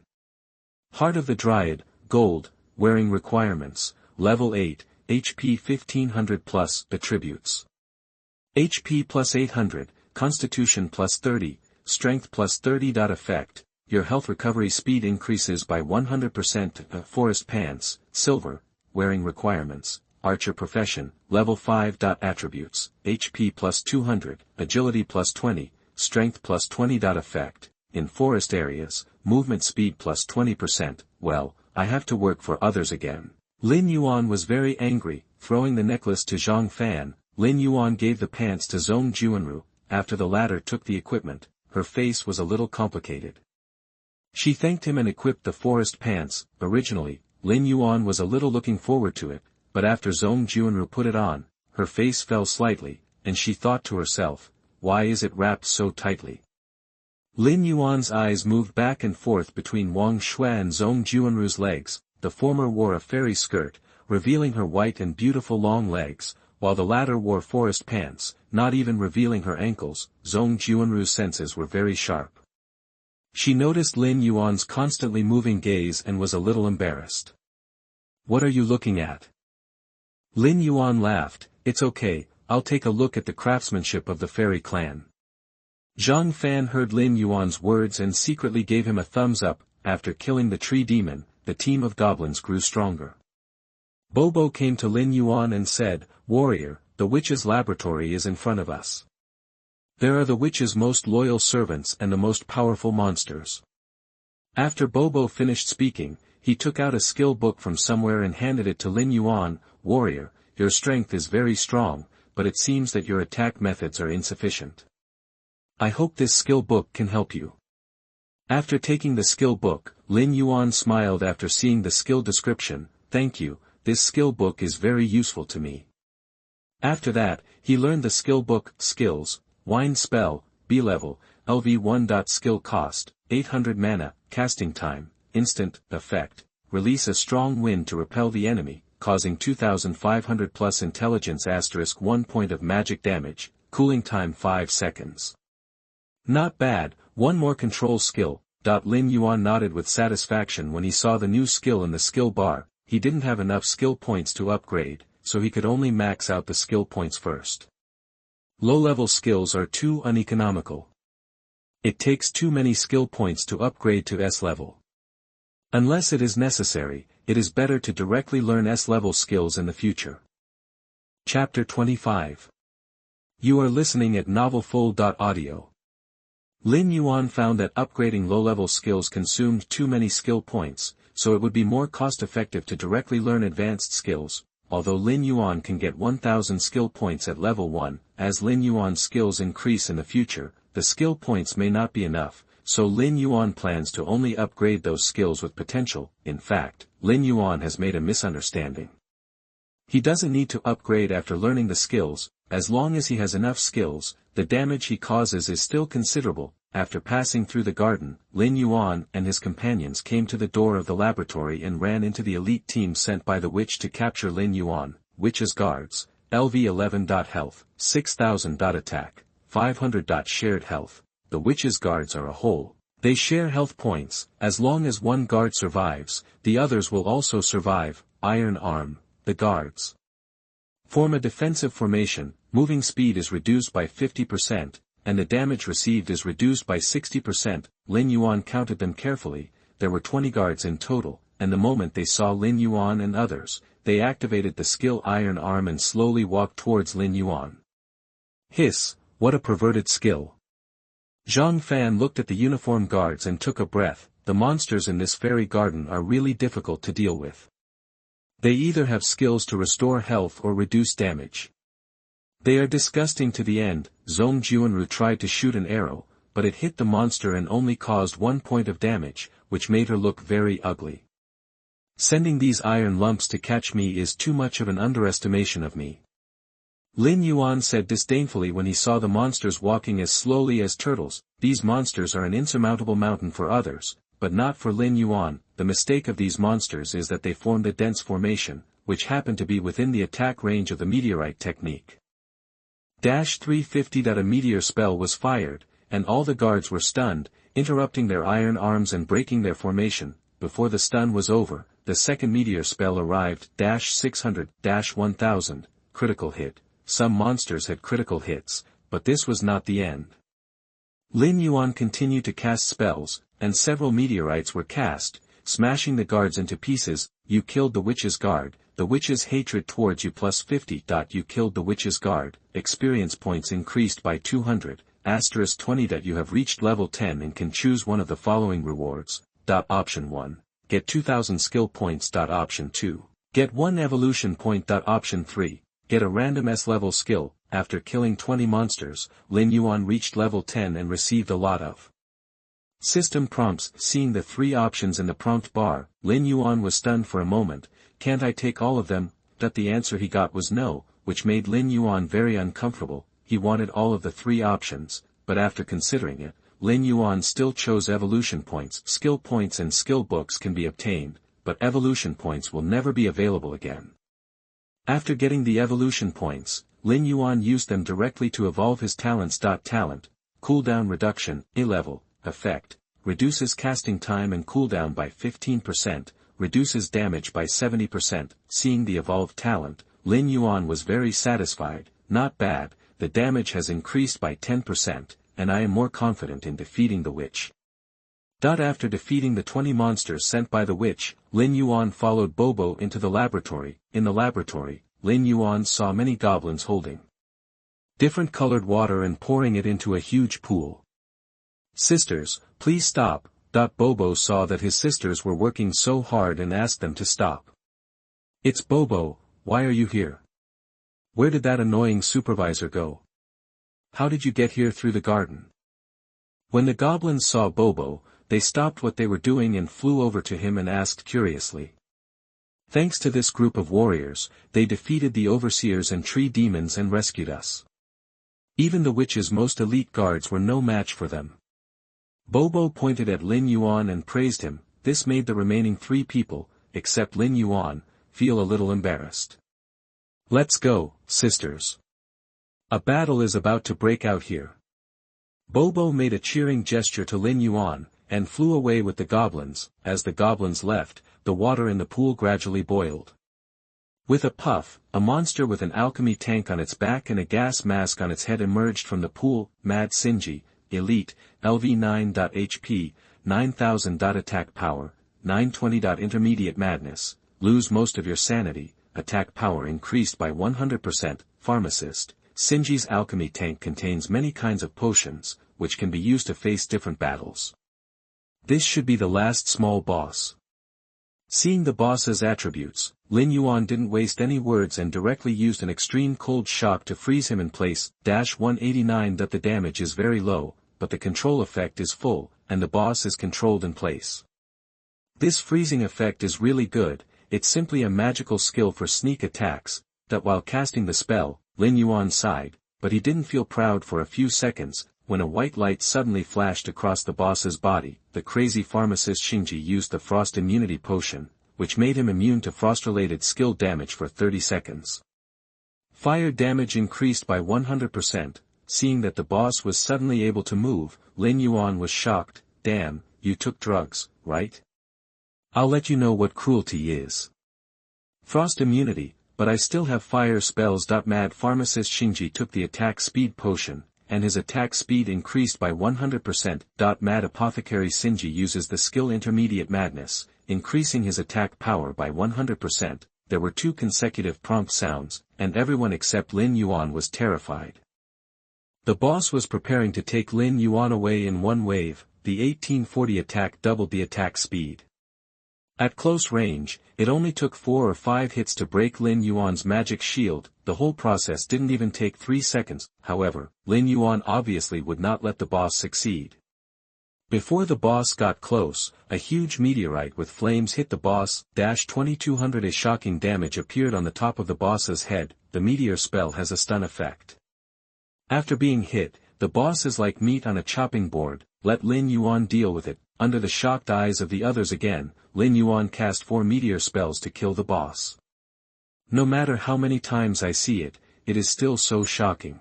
Heart of the Dryad, Gold, wearing requirements, Level 8, HP 1500 plus attributes. HP plus 800, Constitution plus 30, Strength plus 30. Effect, your health recovery speed increases by 100%. Forest Pants, Silver, wearing requirements, Archer Profession, Level 5. Attributes, HP plus 200, Agility plus 20, Strength plus 20. Effect, in forest areas, movement speed plus 20%. Well, I have to work for others again. Lin Yuan was very angry. Throwing the necklace to Zhang Fan, Lin Yuan gave the pants to Zhong Juanru. After the latter took the equipment, her face was a little complicated. She thanked him and equipped the forest pants. Originally, Lin Yuan was a little looking forward to it, but after Zhong Juanru put it on, her face fell slightly, and she thought to herself, why is it wrapped so tightly? Lin Yuan's eyes moved back and forth between Wang Shui and Zhong Juanru's legs. The former wore a fairy skirt, revealing her white and beautiful long legs, while the latter wore forest pants, not even revealing her ankles. Zhong Juanru's senses were very sharp. She noticed Lin Yuan's constantly moving gaze and was a little embarrassed. What are you looking at? Lin Yuan laughed. It's okay, I'll take a look at the craftsmanship of the fairy clan. Zhang Fan heard Lin Yuan's words and secretly gave him a thumbs up. After killing the tree demon, the team of goblins grew stronger. Bobo came to Lin Yuan and said, Warrior, the witch's laboratory is in front of us. There are the witch's most loyal servants and the most powerful monsters. After Bobo finished speaking, he took out a skill book from somewhere and handed it to Lin Yuan. Warrior, your strength is very strong, but it seems that your attack methods are insufficient. I hope this skill book can help you. After taking the skill book, Lin Yuan smiled after seeing the skill description. Thank you, this skill book is very useful to me. After that, he learned the skill book. Skills, Wind Spell, B-Level, LV1. Skill cost, 800 mana, casting time, instant, effect, release a strong wind to repel the enemy, causing 2500 plus intelligence * 1 point of magic damage, cooling time 5 seconds. Not bad, one more control skill. Lin Yuan nodded with satisfaction when he saw the new skill in the skill bar. He didn't have enough skill points to upgrade, so he could only max out the skill points first. Low-level skills are too uneconomical. It takes too many skill points to upgrade to S-level. Unless it is necessary, it is better to directly learn S-level skills in the future. Chapter 25. You are listening at novelfull.audio. Lin Yuan found that upgrading low-level skills consumed too many skill points, so it would be more cost-effective to directly learn advanced skills. Although Lin Yuan can get 1000 skill points at level 1, as Lin Yuan's skills increase in the future, the skill points may not be enough, so Lin Yuan plans to only upgrade those skills with potential. In fact, Lin Yuan has made a misunderstanding. He doesn't need to upgrade after learning the skills. As long as he has enough skills, the damage he causes is still considerable. After passing through the garden, Lin Yuan and his companions came to the door of the laboratory and ran into the elite team sent by the witch to capture Lin Yuan. Witch's guards, LV11. Health, 6000. Attack, 500. Shared health. The witch's guards are a whole. They share health points. As long as one guard survives, the others will also survive. Iron Arm, the guards form a defensive formation. Moving speed is reduced by 50%, and the damage received is reduced by 60%. Lin Yuan counted them carefully. There were 20 guards in total, and the moment they saw Lin Yuan and others, they activated the skill Iron Arm and slowly walked towards Lin Yuan. Hiss, what a perverted skill. Zhang Fan looked at the uniform guards and took a breath. The monsters in this fairy garden are really difficult to deal with. They either have skills to restore health or reduce damage. They are disgusting to the end. Zhong Juanru tried to shoot an arrow, but it hit the monster and only caused 1 point of damage, which made her look very ugly. Sending these iron lumps to catch me is too much of an underestimation of me. Lin Yuan said disdainfully when he saw the monsters walking as slowly as turtles. These monsters are an insurmountable mountain for others, but not for Lin Yuan. The mistake of these monsters is that they formed a dense formation, which happened to be within the attack range of the meteorite technique. 350. A meteor spell was fired, and all the guards were stunned, interrupting their iron arms and breaking their formation. Before the stun was over, the second meteor spell arrived. 600-1000, critical hit. Some monsters had critical hits, but this was not the end. Lin Yuan continued to cast spells, and several meteorites were cast, smashing the guards into pieces. You killed the witch's guard, the witch's hatred towards you +50. You killed the witch's guard, experience points increased by 200, *20. You have reached level 10 and can choose one of the following rewards. Option 1. Get 2000 skill points. Option 2. Get 1 evolution point. Option 3. Get a random S-level skill. After killing 20 monsters, Lin Yuan reached level 10 and received a lot of system prompts. Seeing the 3 options in the prompt bar, Lin Yuan was stunned for a moment. Can't I take all of them? The answer he got was no, which made Lin Yuan very uncomfortable. He wanted all of the 3 options, but after considering it, Lin Yuan still chose evolution points. Skill points and skill books can be obtained, but evolution points will never be available again. After getting the evolution points, Lin Yuan used them directly to evolve his talents. Talent, cooldown reduction, A-level, effect, reduces casting time and cooldown by 15%, reduces damage by 70%. Seeing the evolved talent, Lin Yuan was very satisfied. Not bad, the damage has increased by 10%, and I am more confident in defeating the witch. After defeating the 20 monsters sent by the witch, Lin Yuan followed Bobo into the laboratory. In the laboratory, Lin Yuan saw many goblins holding different colored water and pouring it into a huge pool. Sisters, please stop. Bobo saw that his sisters were working so hard and asked them to stop. It's Bobo, why are you here? Where did that annoying supervisor go? How did you get here through the garden? When the goblins saw Bobo, they stopped what they were doing and flew over to him and asked curiously. Thanks to this group of warriors, they defeated the overseers and tree demons and rescued us. Even the witch's most elite guards were no match for them. Bobo pointed at Lin Yuan and praised him. This made the remaining 3 people, except Lin Yuan, feel a little embarrassed. Let's go, sisters. A battle is about to break out here. Bobo made a cheering gesture to Lin Yuan, and flew away with the goblins. As the goblins left, the water in the pool gradually boiled. With a puff, a monster with an alchemy tank on its back and a gas mask on its head emerged from the pool. Mad Sinji, Elite, LV 9. HP, 9000. Attack power, 920. Intermediate madness, lose most of your sanity, attack power increased by 100%. Pharmacist, Sinji's alchemy tank contains many kinds of potions, which can be used to face different battles. This should be the last small boss. Seeing the boss's attributes, Lin Yuan didn't waste any words and directly used an extreme cold shock to freeze him in place. 189. The damage is very low, but the control effect is full, and the boss is controlled in place. This freezing effect is really good. It's simply a magical skill for sneak attacks. While casting the spell, Lin Yuan sighed, but he didn't feel proud for a few seconds. When a white light suddenly flashed across the boss's body, the crazy pharmacist Shinji used the frost immunity potion, which made him immune to frost-related skill damage for 30 seconds. Fire damage increased by 100%. Seeing that the boss was suddenly able to move, Lin Yuan was shocked. Damn, you took drugs, right? I'll let you know what cruelty is. Frost immunity, but I still have fire spells. Mad pharmacist Shinji took the attack speed potion, and his attack speed increased by 100%. Mad apothecary Shinji uses the skill intermediate madness, increasing his attack power by 100%. There were 2 consecutive prompt sounds, and everyone except Lin Yuan was terrified. The boss was preparing to take Lin Yuan away in one wave. The 1840 attack doubled the attack speed. At close range, it only took 4 or 5 hits to break Lin Yuan's magic shield. The whole process didn't even take 3 seconds. However, Lin Yuan obviously would not let the boss succeed. Before the boss got close, a huge meteorite with flames hit the boss. 2200 A shocking damage appeared on the top of the boss's head. The meteor spell has a stun effect. After being hit, the boss is like meat on a chopping board. Let Lin Yuan deal with it. Under the shocked eyes of the others again, Lin Yuan cast 4 meteor spells to kill the boss. No matter how many times I see it, it is still so shocking.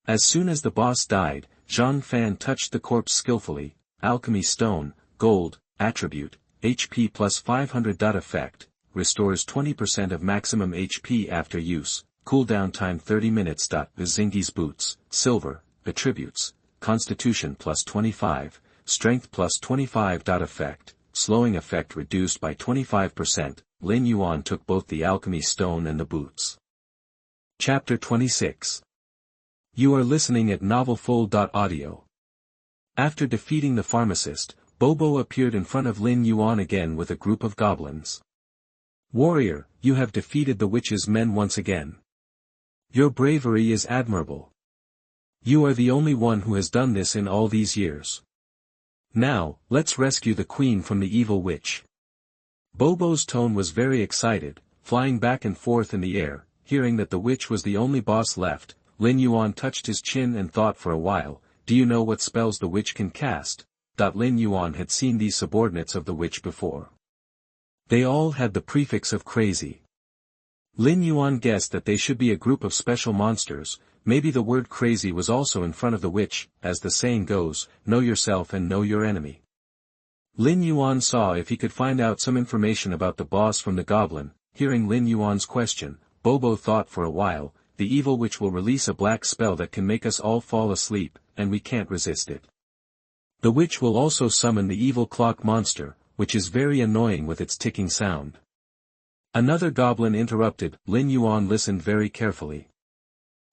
As soon as the boss died, Zhang Fan touched the corpse skillfully. Alchemy stone, gold, attribute, HP plus 500. Effect, restores 20% of maximum HP after use, cooldown time 30 minutes. Zingi's boots, silver, attributes, constitution plus 25, strength plus 25. Effect, slowing effect reduced by 25%. Lin Yuan took both the alchemy stone and the boots. Chapter 26. You are listening at novelfull.audio. After defeating the pharmacist, Bobo appeared in front of Lin Yuan again with a group of goblins. Warrior, you have defeated the witch's men once again. Your bravery is admirable. You are the only one who has done this in all these years. Now, let's rescue the queen from the evil witch. Bobo's tone was very excited, flying back and forth in the air. Hearing that the witch was the only boss left, Lin Yuan touched his chin and thought for a while. Do you know what spells the witch can cast? Lin Yuan had seen these subordinates of the witch before. They all had the prefix of crazy. Lin Yuan guessed that they should be a group of special monsters. Maybe the word crazy was also in front of the witch. As the saying goes, know yourself and know your enemy. Lin Yuan saw if he could find out some information about the boss from the goblin. Hearing Lin Yuan's question, Bobo thought for a while. The evil witch will release a black spell that can make us all fall asleep, and we can't resist it. The witch will also summon the evil clock monster, which is very annoying with its ticking sound. Another goblin interrupted. Lin Yuan listened very carefully.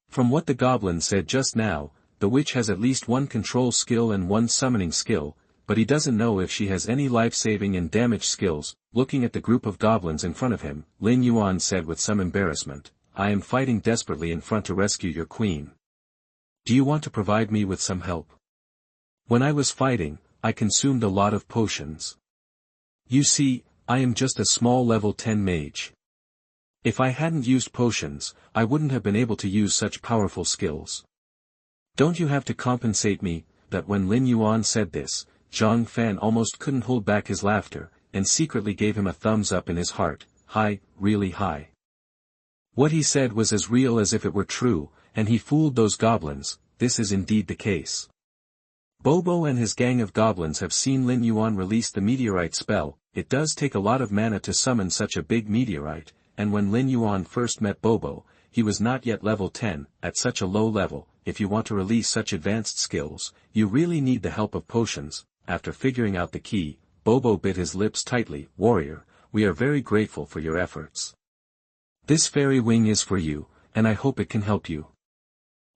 From what the goblin said just now, the witch has at least one control skill and one summoning skill, but he doesn't know if she has any life-saving and damage skills. Looking at the group of goblins in front of him, Lin Yuan said with some embarrassment, I am fighting desperately in front to rescue your queen. Do you want to provide me with some help? When I was fighting, I consumed a lot of potions. You see, I am just a small level 10 mage. If I hadn't used potions, I wouldn't have been able to use such powerful skills. Don't you have to compensate me? That when Lin Yuan said this, Zhang Fan almost couldn't hold back his laughter, and secretly gave him a thumbs up in his heart. High, really high. What he said was as real as if it were true, and he fooled those goblins. This is indeed the case. Bobo and his gang of goblins have seen Lin Yuan release the meteorite spell. It does take a lot of mana to summon such a big meteorite, and when Lin Yuan first met Bobo, he was not yet level 10, at such a low level. If you want to release such advanced skills, you really need the help of potions. After figuring out the key, Bobo bit his lips tightly. Warrior, we are very grateful for your efforts. This fairy wing is for you, and I hope it can help you.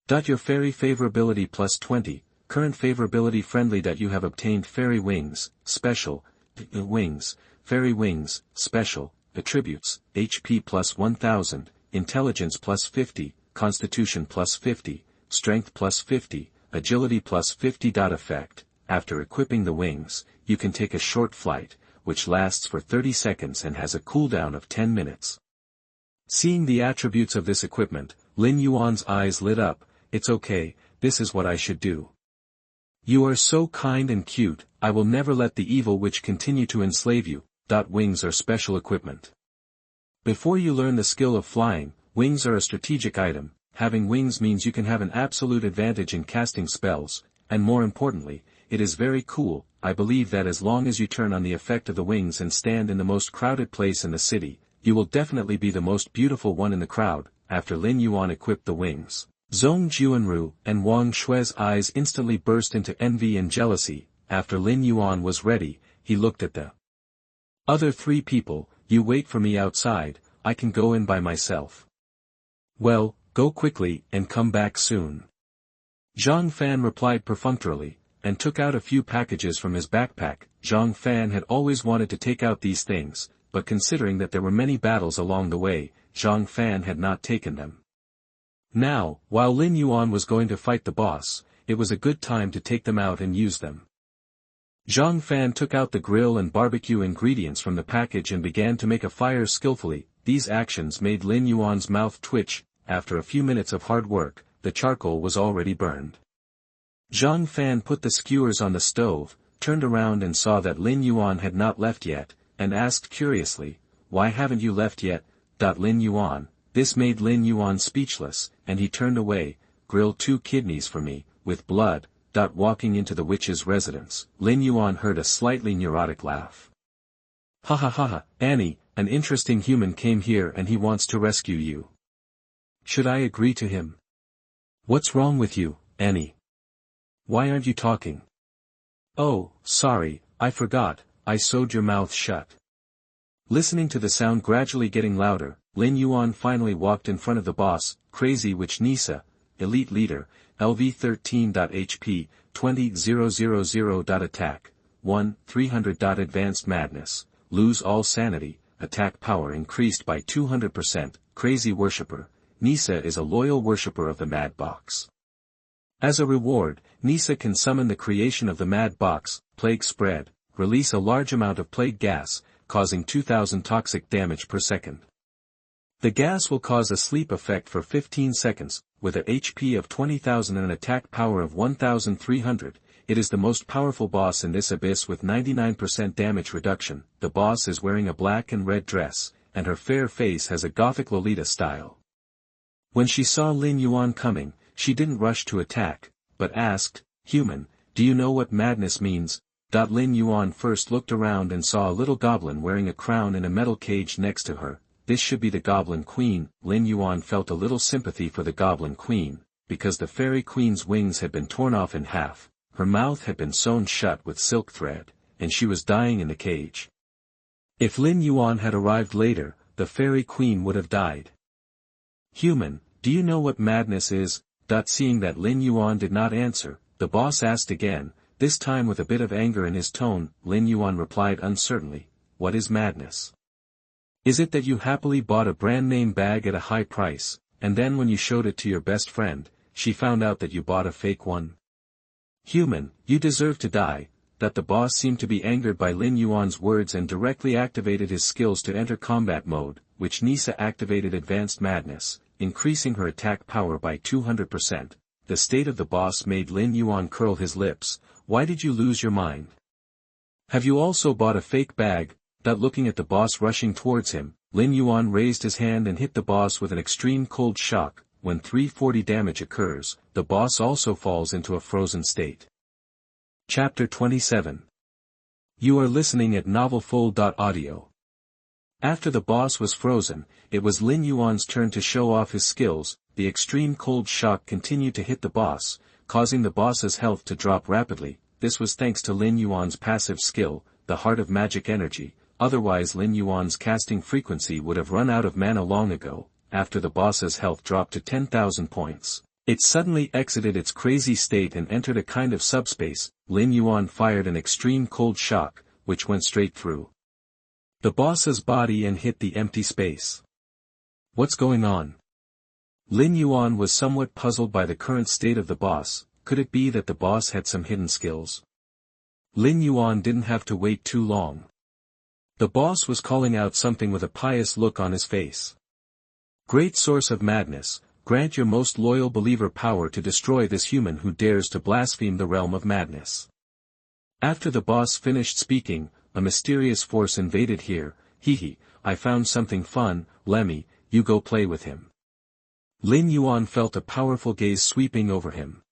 Your fairy favorability plus 20, current favorability friendly. You have obtained fairy wings, special, wings, fairy wings, special, attributes, HP plus 1000, intelligence plus 50, constitution plus 50, strength plus 50, agility plus 50. Effect, after equipping the wings, you can take a short flight, which lasts for 30 seconds and has a cooldown of 10 minutes. Seeing the attributes of this equipment, Lin Yuan's eyes lit up. It's okay, this is what I should do. You are so kind and cute, I will never let the evil witch continue to enslave you. Wings are special equipment. Before you learn the skill of flying, wings are a strategic item. Having wings means you can have an absolute advantage in casting spells, and more importantly, it is very cool. I believe that as long as you turn on the effect of the wings and stand in the most crowded place in the city, you will definitely be the most beautiful one in the crowd. After Lin Yuan equipped the wings, Zhong Juanru and Wang Shui's eyes instantly burst into envy and jealousy. After Lin Yuan was ready, he looked at the other three people. You wait for me outside, I can go in by myself. Well, go quickly and come back soon. Zhang Fan replied perfunctorily, and took out a few packages from his backpack. Zhang Fan had always wanted to take out these things, but considering that there were many battles along the way, Zhang Fan had not taken them. Now, while Lin Yuan was going to fight the boss, it was a good time to take them out and use them. Zhang Fan took out the grill and barbecue ingredients from the package and began to make a fire skillfully. These actions made Lin Yuan's mouth twitch. After a few minutes of hard work, the charcoal was already burned. Zhang Fan put the skewers on the stove, turned around and saw that Lin Yuan had not left yet, and asked curiously, "Why haven't you left yet?" Lin Yuan. This made Lin Yuan speechless, and he turned away. "Grill 2 kidneys for me, with blood." Walking into the witch's residence, Lin Yuan heard a slightly neurotic laugh. Ha ha ha ha, Annie, an interesting human came here and he wants to rescue you. Should I agree to him? What's wrong with you, Annie? Why aren't you talking? Oh, sorry, I forgot, I sewed your mouth shut. Listening to the sound gradually getting louder, Lin Yuan finally walked in front of the boss, Crazy Witch Nisa, Elite Leader, LV13.HP, 20000. Attack, 300. Advanced Madness, lose all sanity, attack power increased by 200%, Crazy Worshipper, Nisa is a loyal worshipper of the Mad Box. As a reward, Nisa can summon the creation of the Mad Box, Plague Spread, release a large amount of plague gas, causing 2000 toxic damage per second. The gas will cause a sleep effect for 15 seconds, with a HP of 20,000 and an attack power of 1,300. It is the most powerful boss in this abyss with 99% damage reduction. The boss is wearing a black and red dress, and her fair face has a gothic Lolita style. When she saw Lin Yuan coming, she didn't rush to attack, but asked, "Human, do you know what madness means?" Lin Yuan first looked around and saw a little goblin wearing a crown in a metal cage next to her. This should be the Goblin Queen. Lin Yuan felt a little sympathy for the Goblin Queen, because the Fairy Queen's wings had been torn off in half, her mouth had been sewn shut with silk thread, and she was dying in the cage. If Lin Yuan had arrived later, the Fairy Queen would have died. "Human, do you know what madness is?" Seeing that Lin Yuan did not answer, the boss asked again, this time with a bit of anger in his tone. Lin Yuan replied uncertainly, "What is madness? Is it that you happily bought a brand-name bag at a high price, and then when you showed it to your best friend, she found out that you bought a fake one? Human, you deserve to die." The boss seemed to be angered by Lin Yuan's words and directly activated his skills to enter combat mode, which Nisa activated Advanced Madness, increasing her attack power by 200%. The state of the boss made Lin Yuan curl his lips. "Why did you lose your mind? Have you also bought a fake bag?" Looking at the boss rushing towards him, Lin Yuan raised his hand and hit the boss with an extreme cold shock. When 340 damage occurs, the boss also falls into a frozen state. Chapter 27. You are listening at novelfull.audio. After the boss was frozen, it was Lin Yuan's turn to show off his skills. The extreme cold shock continued to hit the boss, causing the boss's health to drop rapidly. This was thanks to Lin Yuan's passive skill, the Heart of Magic Energy. Otherwise Lin Yuan's casting frequency would have run out of mana long ago. After the boss's health dropped to 10,000 points, it suddenly exited its crazy state and entered a kind of subspace. Lin Yuan fired an extreme cold shock, which went straight through the boss's body and hit the empty space. What's going on? Lin Yuan was somewhat puzzled by the current state of the boss. Could it be that the boss had some hidden skills? Lin Yuan didn't have to wait too long. The boss was calling out something with a pious look on his face. "Great source of madness, grant your most loyal believer power to destroy this human who dares to blaspheme the realm of madness." After the boss finished speaking, a mysterious force invaded here. "Hee, I found something fun, Lemmy, you go play with him." Lin Yuan felt a powerful gaze sweeping over him.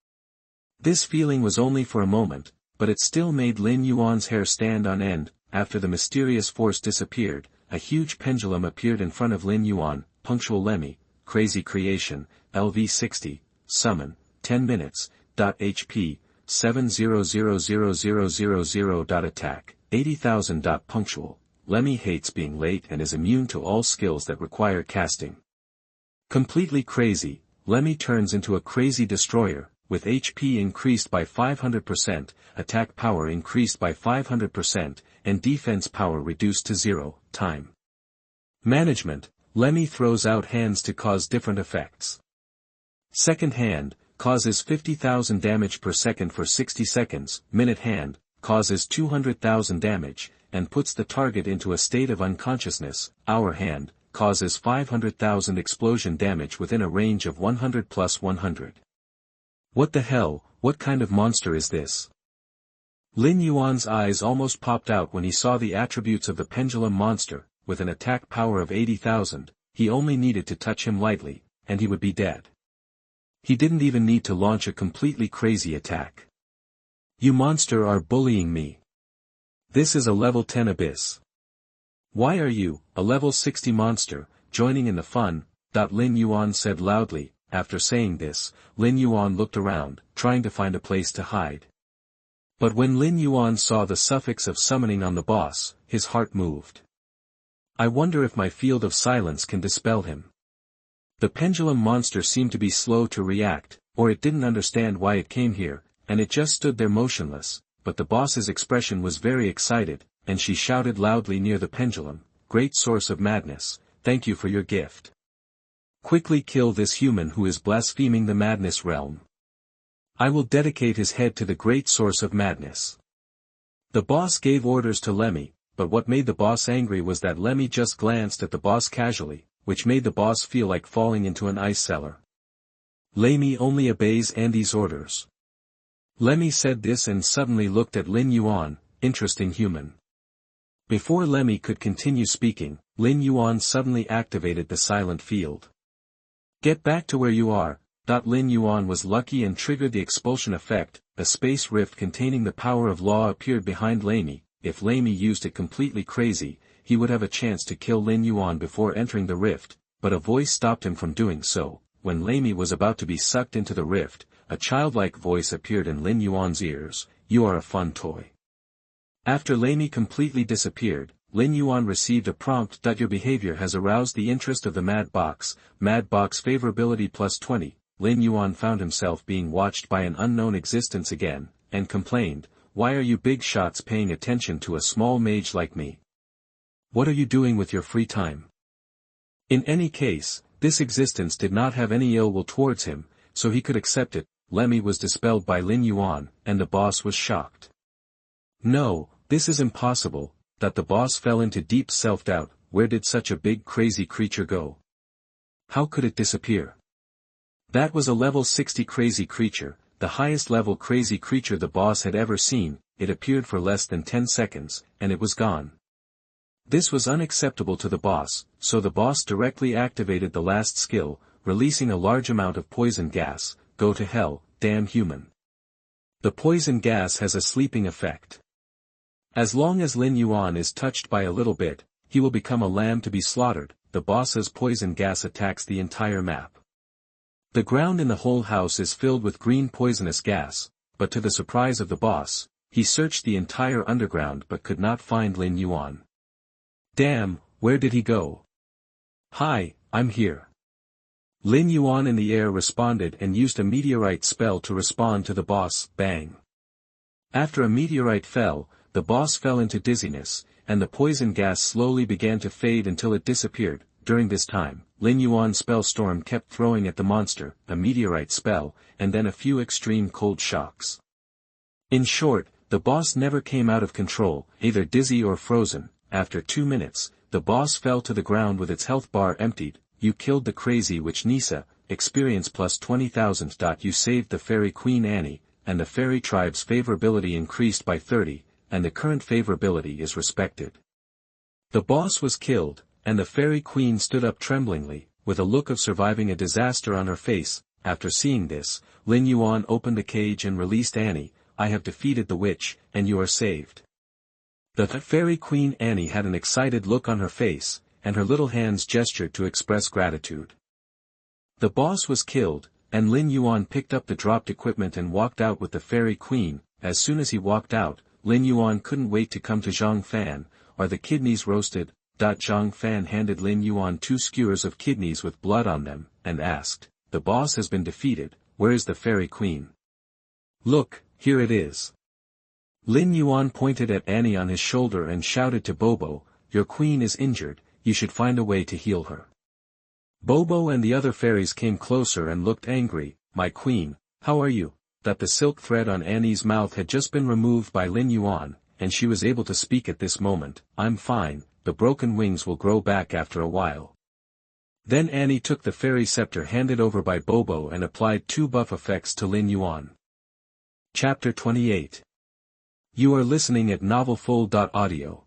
This feeling was only for a moment, but it still made Lin Yuan's hair stand on end. After the mysterious force disappeared, a huge pendulum appeared in front of Lin Yuan. "Punctual Lemmy, Crazy Creation, LV60, Summon, 10 minutes, HP, 7000000. Attack, 80,000. Punctual, Lemmy hates being late and is immune to all skills that require casting. Completely crazy, Lemmy turns into a crazy destroyer, with HP increased by 500%, attack power increased by 500%, and defense power reduced to 0. Time management, Lemmy throws out hands to cause different effects. Second hand, causes 50,000 damage per second for 60 seconds, minute hand, causes 200,000 damage, and puts the target into a state of unconsciousness. Hour hand, causes 500,000 explosion damage within a range of 100 plus 100. What the hell, what kind of monster is this? Lin Yuan's eyes almost popped out when he saw the attributes of the pendulum monster. With an attack power of 80,000, he only needed to touch him lightly, and he would be dead. He didn't even need to launch a completely crazy attack. You monster are bullying me. This is a level 10 abyss. Why are you, a level 60 monster, joining in the fun? Lin Yuan said loudly. After saying this, Lin Yuan looked around, trying to find a place to hide. But when Lin Yuan saw the suffix of summoning on the boss, his heart moved. I wonder if my field of silence can dispel him. The pendulum monster seemed to be slow to react, or it didn't understand why it came here, and it just stood there motionless, but the boss's expression was very excited, and she shouted loudly near the pendulum, "Great source of madness, thank you for your gift. Quickly kill this human who is blaspheming the madness realm. I will dedicate his head to the great source of madness." The boss gave orders to Lemmy, but what made the boss angry was that Lemmy just glanced at the boss casually, which made the boss feel like falling into an ice cellar. Lemmy only obeys Andy's orders. Lemmy said this and suddenly looked at Lin Yuan, interesting human. Before Lemmy could continue speaking, Lin Yuan suddenly activated the silent field. Get back to where you are. Lin Yuan was lucky and triggered the expulsion effect. A space rift containing the power of law appeared behind Lemmy. If Lemmy used it completely crazy, he would have a chance to kill Lin Yuan before entering the rift, but a voice stopped him from doing so. When Lemmy was about to be sucked into the rift, a childlike voice appeared in Lin Yuan's ears, "You are a fun toy." After Lemmy completely disappeared, Lin Yuan received a prompt that your behavior has aroused the interest of the Mad Box favorability +20. Lin Yuan found himself being watched by an unknown existence again, and complained, "Why are you big shots paying attention to a small mage like me? What are you doing with your free time?" In any case, this existence did not have any ill will towards him, so he could accept it. Lemmy was dispelled by Lin Yuan, and the boss was shocked. "No, this is impossible." That the boss fell into deep self-doubt. Where did such a big crazy creature go? How could it disappear? That was a level 60 crazy creature, the highest level crazy creature the boss had ever seen. It appeared for less than 10 seconds, and it was gone. This was unacceptable to the boss, so the boss directly activated the last skill, releasing a large amount of poison gas. Go to hell, damn human. The poison gas has a sleeping effect. As long as Lin Yuan is touched by a little bit, he will become a lamb to be slaughtered. The boss's poison gas attacks the entire map. The ground in the whole house is filled with green poisonous gas, but to the surprise of the boss, he searched the entire underground but could not find Lin Yuan. Damn, where did he go? Hi, I'm here. Lin Yuan in the air responded and used a meteorite spell to respond to the boss. Bang. After a meteorite fell, the boss fell into dizziness, and the poison gas slowly began to fade until it disappeared. During this time, Lin Yuan's spell storm kept throwing at the monster, a meteorite spell, and then a few extreme cold shocks. In short, the boss never came out of control, either dizzy or frozen. After 2 minutes, the boss fell to the ground with its health bar emptied. You killed the crazy witch Nisa, experience +20,000. You saved the fairy queen Annie, and the fairy tribe's favorability increased by 30. And the current favorability is respected. The boss was killed, and the fairy queen stood up tremblingly, with a look of surviving a disaster on her face. After seeing this, Lin Yuan opened the cage and released Annie. I have defeated the witch, and you are saved. The fairy queen Annie had an excited look on her face, and her little hands gestured to express gratitude. The boss was killed, and Lin Yuan picked up the dropped equipment and walked out with the fairy queen. As soon as he walked out, Lin Yuan couldn't wait to come to Zhang Fan. Are the kidneys roasted? Zhang Fan handed Lin Yuan 2 skewers of kidneys with blood on them, and asked, the boss has been defeated, where is the fairy queen? Look, here it is. Lin Yuan pointed at Annie on his shoulder and shouted to Bobo, your queen is injured, you should find a way to heal her. Bobo and the other fairies came closer and looked angry. My queen, how are you? That the silk thread on Annie's mouth had just been removed by Lin Yuan, and she was able to speak at this moment. I'm fine, the broken wings will grow back after a while. Then Annie took the fairy scepter handed over by Bobo and applied 2 buff effects to Lin Yuan. Chapter 28. You are listening at novelfull.audio.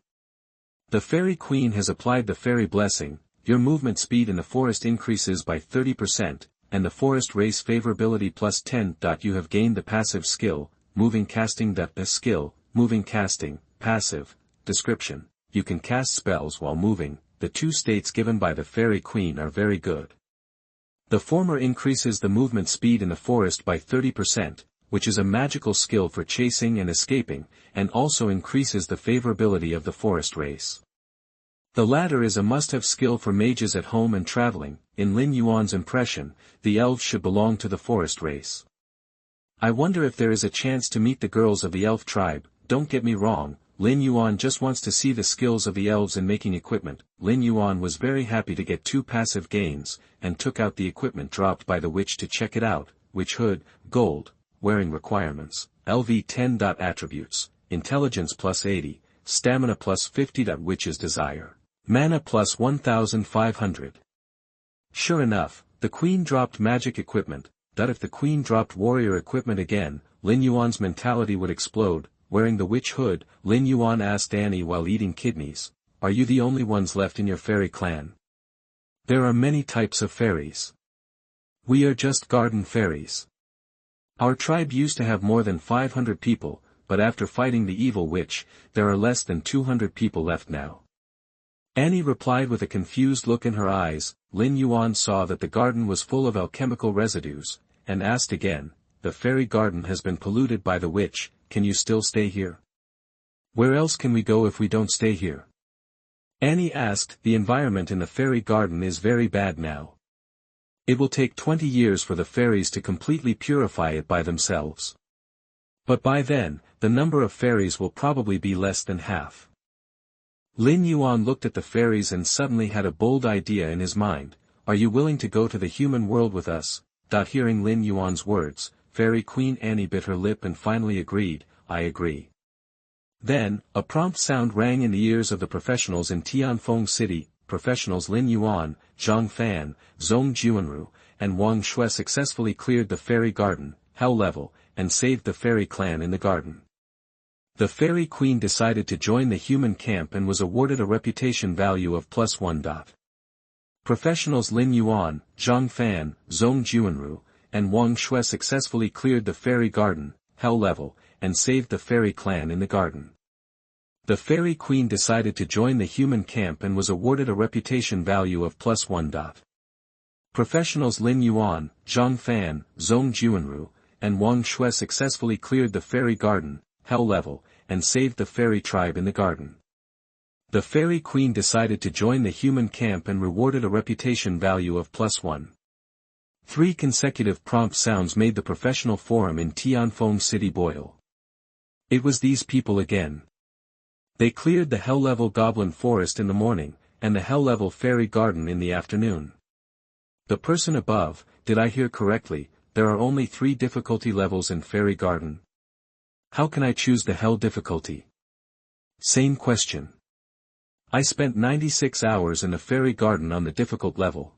The fairy queen has applied the fairy blessing. Your movement speed in the forest increases by 30%. And the forest race favorability +10. You have gained the passive skill, moving casting. The skill, moving casting, passive, description, you can cast spells while moving. The two states given by the Fairy Queen are very good. The former increases the movement speed in the forest by 30%, which is a magical skill for chasing and escaping, and also increases the favorability of the forest race. The latter is a must-have skill for mages at home and traveling. In Lin Yuan's impression, the elves should belong to the forest race. I wonder if there is a chance to meet the girls of the elf tribe. Don't get me wrong, Lin Yuan just wants to see the skills of the elves in making equipment. Lin Yuan was very happy to get 2 passive gains, and took out the equipment dropped by the witch to check it out. Witch hood, gold, wearing requirements, LV 10. Attributes, intelligence plus 80, stamina plus 50. Witch's desire, mana plus 1500. Sure enough, the queen dropped magic equipment. If the queen dropped warrior equipment again, Lin Yuan's mentality would explode. Wearing the witch hood, Lin Yuan asked Annie while eating kidneys, "Are you the only ones left in your fairy clan? There are many types of fairies. We are just garden fairies. Our tribe used to have more than 500 people, but after fighting the evil witch, there are less than 200 people left now." Annie replied with a confused look in her eyes. Lin Yuan saw that the garden was full of alchemical residues, and asked again, "The fairy garden has been polluted by the witch, can you still stay here? Where else can we go if we don't stay here?" Annie asked. "The environment in the fairy garden is very bad now. It will take 20 years for the fairies to completely purify it by themselves. But by then, the number of fairies will probably be less than half." Lin Yuan looked at the fairies and suddenly had a bold idea in his mind. "Are you willing to go to the human world with us?" Hearing Lin Yuan's words, Fairy Queen Annie bit her lip and finally agreed, "I agree." Then, a prompt sound rang in the ears of the professionals in Tianfeng City. Professionals Lin Yuan, Zhang Fan, Zhong Juanru, and Wang Shui successfully cleared the fairy garden, hell level, and saved the fairy clan in the garden. The Fairy Queen decided to join the human camp and was awarded a reputation value of +1. Professionals Lin Yuan, Zhang Fan, Zhong Juanru, and Wang Shui successfully cleared the fairy garden, hell level, and saved the fairy clan in the garden. The Fairy Queen decided to join the human camp and was awarded a reputation value of +1. Professionals Lin Yuan, Zhang Fan, Zhong Juanru, and Wang Shui successfully cleared the fairy garden, hell level, and saved the fairy tribe in the garden. The Fairy Queen decided to join the human camp and rewarded a reputation value of +1. 3 consecutive prompt sounds made the professional forum in Tianfeng City boil. It was these people again. They cleared the hell-level goblin forest in the morning, and the hell-level fairy garden in the afternoon. The person above, did I hear correctly, there are only 3 difficulty levels in fairy garden? How can I choose the hell difficulty? Same question. I spent 96 hours in the fairy garden on the difficult level.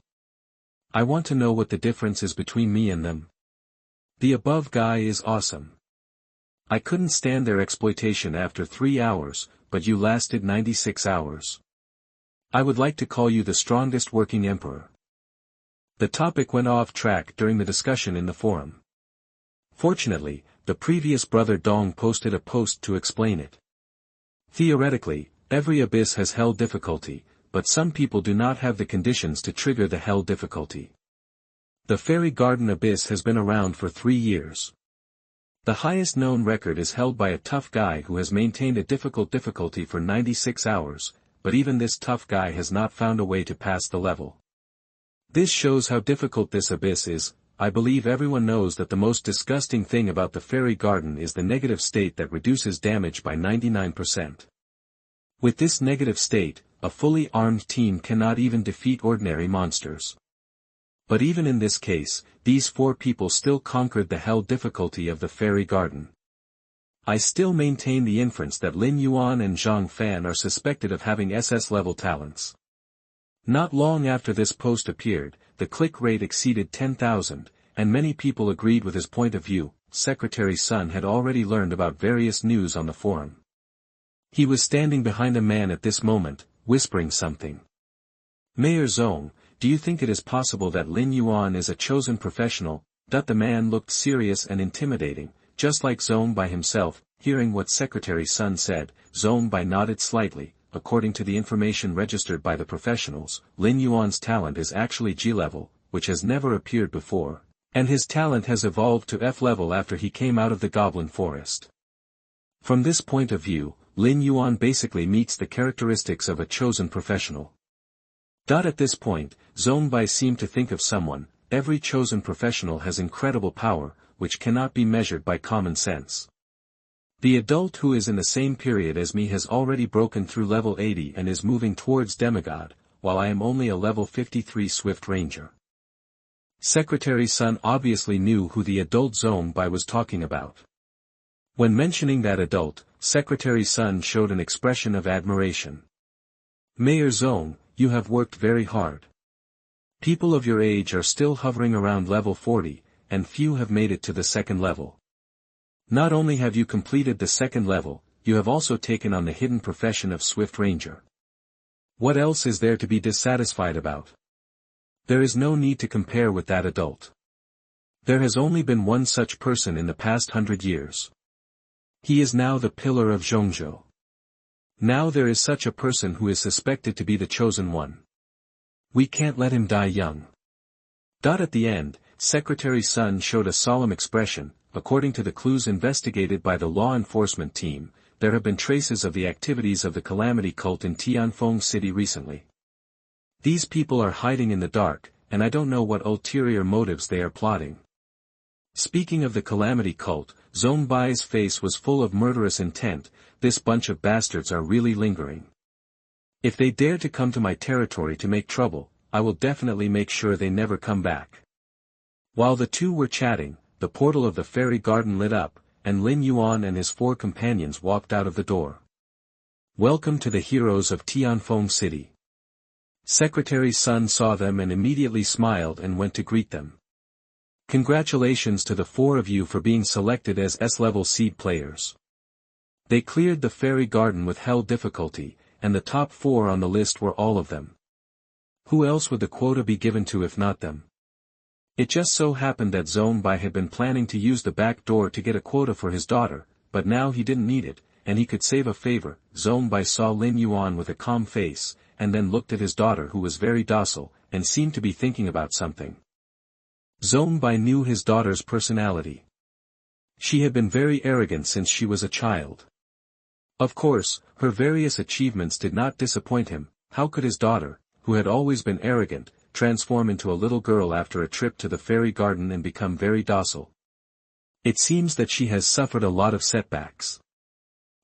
I want to know what the difference is between me and them. The above guy is awesome. I couldn't stand their exploitation after 3 hours, but you lasted 96 hours. I would like to call you the strongest working emperor. The topic went off track during the discussion in the forum. Fortunately, the previous brother Dong posted a post to explain it. Theoretically, every abyss has hell difficulty, but some people do not have the conditions to trigger the hell difficulty. The Fairy Garden Abyss has been around for 3 years. The highest known record is held by a tough guy who has maintained a difficult difficulty for 96 hours, but even this tough guy has not found a way to pass the level. This shows how difficult this abyss is. I believe everyone knows that the most disgusting thing about the fairy garden is the negative state that reduces damage by 99%. With this negative state, a fully armed team cannot even defeat ordinary monsters. But even in this case, these 4 people still conquered the hell difficulty of the fairy garden. I still maintain the inference that Lin Yuan and Zhang Fan are suspected of having SS-level talents. Not long after this post appeared, the click rate exceeded 10,000, and many people agreed with his point of view. Secretary Sun had already learned about various news on the forum. He was standing behind a man at this moment, whispering something. "Mayor Zong, do you think it is possible that Lin Yuan is a chosen professional?" The man looked serious and intimidating. just like Zone by himself. Hearing what Secretary Sun said, Zone by nodded slightly. According to the information registered by the professionals, Lin Yuan's talent is actually G-level, which has never appeared before, and his talent has evolved to F-level after he came out of the Goblin Forest. From this point of view, Lin Yuan basically meets the characteristics of a chosen professional. At this point, Zone Bai seemed to think of someone. Every chosen professional has incredible power, which cannot be measured by common sense. The adult who is in the same period as me has already broken through level 80 and is moving towards demigod, while I am only a level 53 Swift Ranger. Secretary Sun obviously knew who the adult Zone Bai was talking about. When mentioning that adult, Secretary Sun showed an expression of admiration. Mayor Zone, you have worked very hard. People of your age are still hovering around level 40, and few have made it to the second level. Not only have you completed the second level, you have also taken on the hidden profession of Swift Ranger. What else is there to be dissatisfied about? There is no need to compare with that adult. There has only been one such person in the past 100 years. He is now the pillar of Zhongzhou. Now there is such a person who is suspected to be the chosen one. We can't let him die young. At the end, Secretary Sun showed a solemn expression. According to the clues investigated by the law enforcement team, there have been traces of the activities of the Calamity Cult in Tianfeng City recently. These people are hiding in the dark, and I don't know what ulterior motives they are plotting. Speaking of the Calamity Cult, Zone Bai's face was full of murderous intent. This bunch of bastards are really lingering. If they dare to come to my territory to make trouble, I will definitely make sure they never come back. While the two were chatting, the portal of the fairy garden lit up, and Lin Yuan and his 4 companions walked out of the door. Welcome to the heroes of Tianfeng City. Secretary Sun saw them and immediately smiled and went to greet them. Congratulations to the 4 of you for being selected as S-level seed players. They cleared the fairy garden with hell difficulty, and the top 4 on the list were all of them. Who else would the quota be given to if not them? It just so happened that Zone Bai had been planning to use the back door to get a quota for his daughter, but now he didn't need it, and he could save a favor. Zone Bai saw Lin Yuan with a calm face, and then looked at his daughter who was very docile, and seemed to be thinking about something. Zone Bai knew his daughter's personality. She had been very arrogant since she was a child. Of course, her various achievements did not disappoint him. How could his daughter, who had always been arrogant, transform into a little girl after a trip to the fairy garden and become very docile? It seems that she has suffered a lot of setbacks.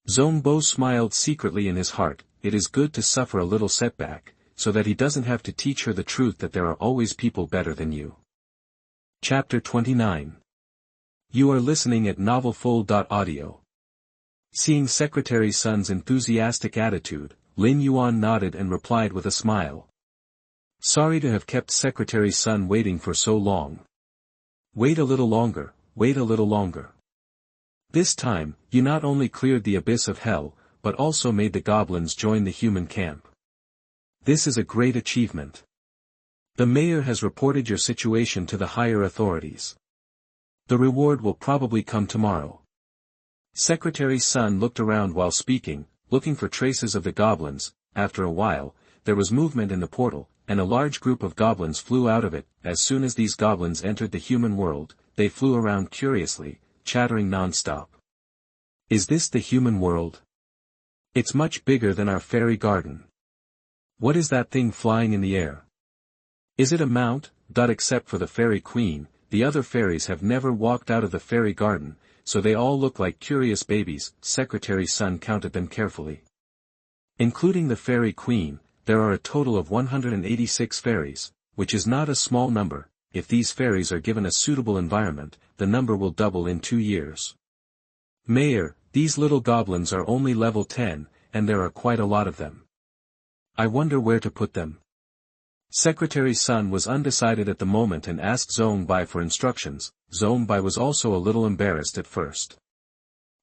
Zone Bo smiled secretly in his heart. It is good to suffer a little setback, so that he doesn't have to teach her the truth that there are always people better than you. Chapter 29. You are listening at novelfull.audio. Seeing Secretary Sun's enthusiastic attitude, Lin Yuan nodded and replied with a smile. Sorry to have kept Secretary Sun waiting for so long. Wait a little longer, wait a little longer. This time, you not only cleared the abyss of hell, but also made the goblins join the human camp. This is a great achievement. The mayor has reported your situation to the higher authorities. The reward will probably come tomorrow. Secretary Sun looked around while speaking, looking for traces of the goblins. After a while, there was movement in the portal, and a large group of goblins flew out of it. As soon as these goblins entered the human world, they flew around curiously, chattering non-stop. Is this the human world? It's much bigger than our fairy garden. What is that thing flying in the air? Is it a mount? Except for the fairy queen, the other fairies have never walked out of the fairy garden, so they all look like curious babies. Secretary Sun counted them carefully. Including the fairy queen, there are a total of 186 fairies, which is not a small number. If these fairies are given a suitable environment, the number will double in 2 years. Mayor, these little goblins are only level 10, and there are quite a lot of them. I wonder where to put them. Secretary Sun was undecided at the moment and asked Zone Bai for instructions. Zone Bai was also a little embarrassed at first.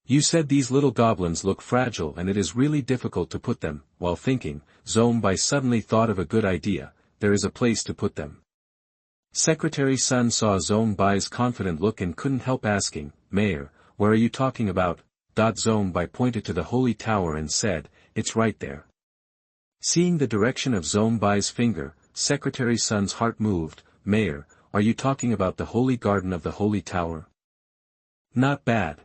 You said these little goblins look fragile and it is really difficult to put them. While thinking, Zone Bai suddenly thought of a good idea. There is a place to put them. Secretary Sun saw Zone Bai's confident look and couldn't help asking, Mayor, where are you talking about? Zongbai pointed to the holy tower and said, it's right there. Seeing the direction of Zongbai's finger, Secretary Sun's heart moved. Mayor, are you talking about the holy garden of the holy tower? Not bad.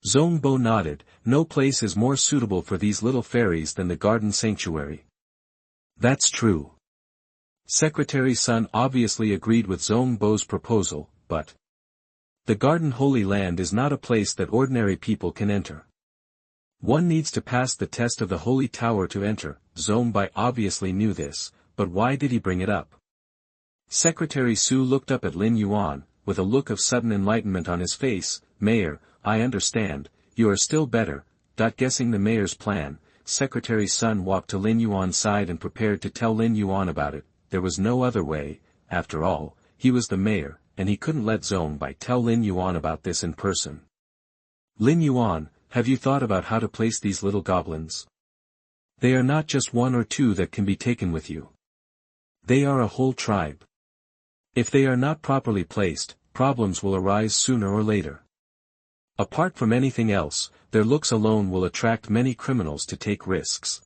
Zongbo nodded. No place is more suitable for these little fairies than the garden sanctuary. That's true. Secretary Sun obviously agreed with Zongbo's proposal, but the garden holy land is not a place that ordinary people can enter. One needs to pass the test of the holy tower to enter. Zongbai obviously knew this, but why did he bring it up? Secretary Su looked up at Lin Yuan, with a look of sudden enlightenment on his face. Mayor, I understand, you are still better. Guessing the mayor's plan, Secretary Sun walked to Lin Yuan's side and prepared to tell Lin Yuan about it. There was no other way. After all, he was the mayor, and he couldn't let Zongbai tell Lin Yuan about this in person. Lin Yuan, have you thought about how to place these little goblins? They are not just one or two that can be taken with you. They are a whole tribe. If they are not properly placed, problems will arise sooner or later. Apart from anything else, their looks alone will attract many criminals to take risks.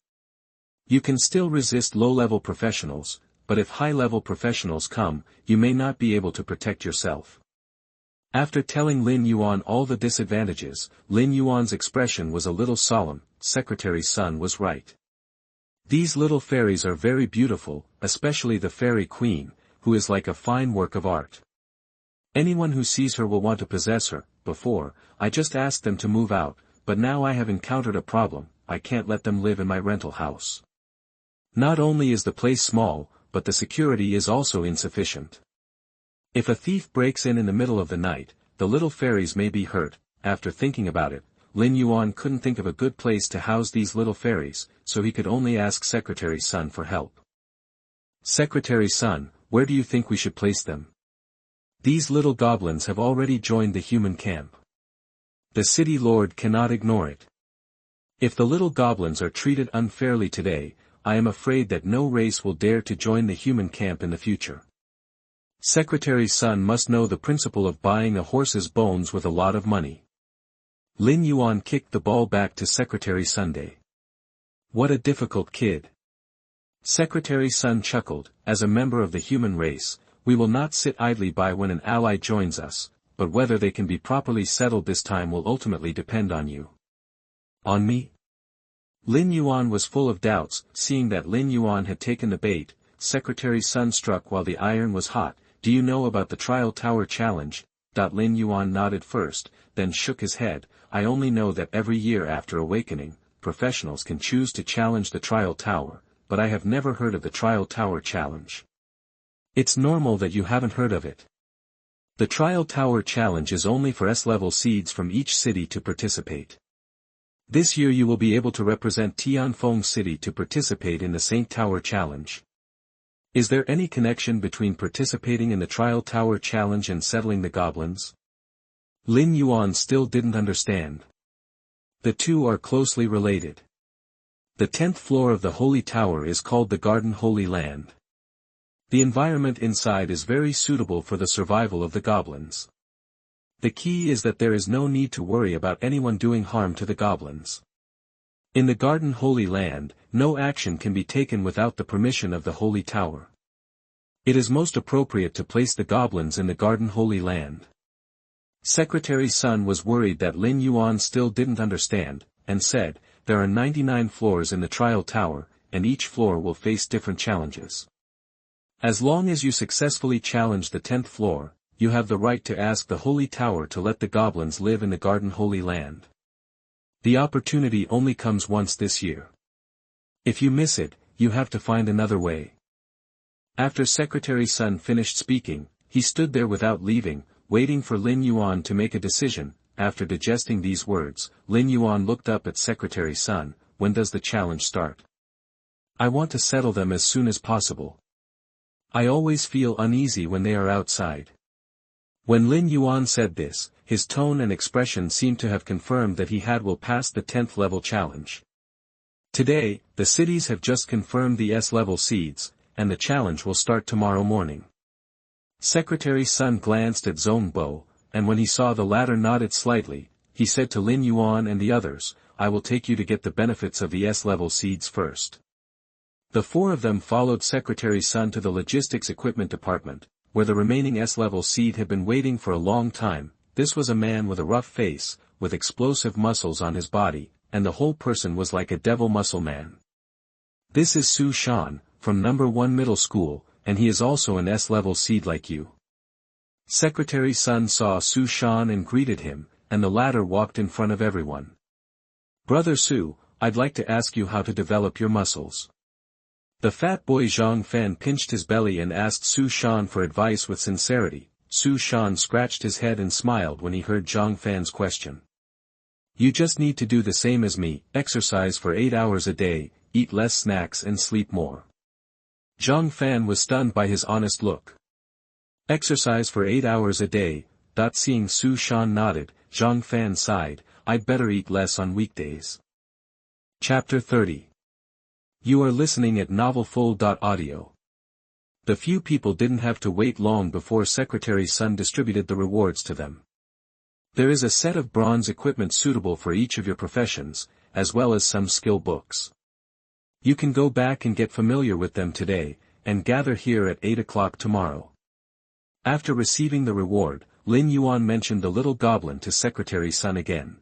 You can still resist low-level professionals, but if high-level professionals come, you may not be able to protect yourself. After telling Lin Yuan all the disadvantages, Lin Yuan's expression was a little solemn. Secretary Sun was right. These little fairies are very beautiful, especially the fairy queen, who is like a fine work of art. Anyone who sees her will want to possess her. Before, I just asked them to move out, but now I have encountered a problem. I can't let them live in my rental house. Not only is the place small, but the security is also insufficient. If a thief breaks in the middle of the night, the little fairies may be hurt. After thinking about it, Lin Yuan couldn't think of a good place to house these little fairies, so he could only ask Secretary Sun for help. Secretary Sun, where do you think we should place them? These little goblins have already joined the human camp. The city lord cannot ignore it. If the little goblins are treated unfairly today, I am afraid that no race will dare to join the human camp in the future. Secretary Sun must know the principle of buying a horse's bones with a lot of money. Lin Yuan kicked the ball back to Secretary Sunday. What a difficult kid. Secretary Sun chuckled. As a member of the human race, we will not sit idly by when an ally joins us, but whether they can be properly settled this time will ultimately depend on you. On me? Lin Yuan was full of doubts. Seeing that Lin Yuan had taken the bait, Secretary Sun struck while the iron was hot. Do you know about the Trial Tower Challenge? Lin Yuan nodded first, then shook his head. I only know that every year after awakening, professionals can choose to challenge the Trial Tower, but I have never heard of the Trial Tower Challenge. It's normal that you haven't heard of it. The Trial Tower Challenge is only for S-level seeds from each city to participate. This year you will be able to represent Tianfeng City to participate in the Saint Tower Challenge. Is there any connection between participating in the Trial Tower Challenge and settling the goblins? Lin Yuan still didn't understand. The two are closely related. The 10th floor of the Holy Tower is called the Garden Holy Land. The environment inside is very suitable for the survival of the goblins. The key is that there is no need to worry about anyone doing harm to the goblins. In the Garden Holy Land, no action can be taken without the permission of the Holy Tower. It is most appropriate to place the goblins in the Garden Holy Land. Secretary Sun was worried that Lin Yuan still didn't understand, and said, there are 99 floors in the Trial Tower, and each floor will face different challenges. As long as you successfully challenge the 10th floor, you have the right to ask the Holy Tower to let the goblins live in the Garden Holy Land. The opportunity only comes once this year. If you miss it, you have to find another way. After Secretary Sun finished speaking, he stood there without leaving, waiting for Lin Yuan to make a decision. After digesting these words, Lin Yuan looked up at Secretary Sun. When does the challenge start? I want to settle them as soon as possible. I always feel uneasy when they are outside. When Lin Yuan said this, his tone and expression seemed to have confirmed that he will pass the 10th level challenge. Today, the cities have just confirmed the S-level seeds, and the challenge will start tomorrow morning. Secretary Sun glanced at Zongbo. and when he saw the latter nodded slightly, he said to Lin Yuan and the others, "I will take you to get the benefits of the S-level seeds first." The four of them followed Secretary Sun to the logistics equipment department, where the remaining S-level seed had been waiting for a long time. This was a man with a rough face, with explosive muscles on his body, and the whole person was like a devil muscle man. "This is Su Shan, from number 1 middle school, and he is also an S-level seed like you." Secretary Sun saw Su Shan and greeted him, and the latter walked in front of everyone. "Brother Su, I'd like to ask you how to develop your muscles." The fat boy Zhang Fan pinched his belly and asked Su Shan for advice with sincerity. Su Shan scratched his head and smiled when he heard Zhang Fan's question. "You just need to do the same as me, exercise for 8 hours a day, eat less snacks and sleep more." Zhang Fan was stunned by his honest look. "Exercise for 8 hours a day." Seeing Su Shan nodded, Zhang Fan sighed, "I'd better eat less on weekdays." Chapter 30. You are listening at novelfull.audio. The few people didn't have to wait long before Secretary Sun distributed the rewards to them. There is a set of bronze equipment suitable for each of your professions, as well as some skill books. You can go back and get familiar with them today, and gather here at 8 o'clock tomorrow. After receiving the reward, Lin Yuan mentioned the little goblin to Secretary Sun again.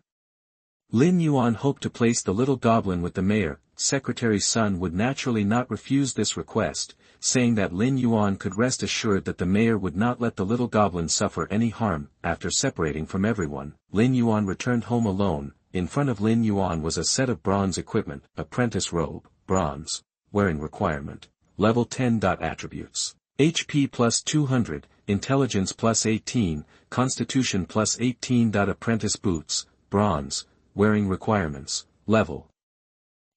Lin Yuan hoped to place the little goblin with the mayor. Secretary Sun would naturally not refuse this request, saying that Lin Yuan could rest assured that the mayor would not let the little goblin suffer any harm. After separating from everyone, Lin Yuan returned home alone. In front of Lin Yuan was a set of bronze equipment, apprentice robe, bronze, wearing requirement, level 10. Attributes: HP plus 200, intelligence plus 18, constitution plus 18. Apprentice boots, bronze, wearing requirements, level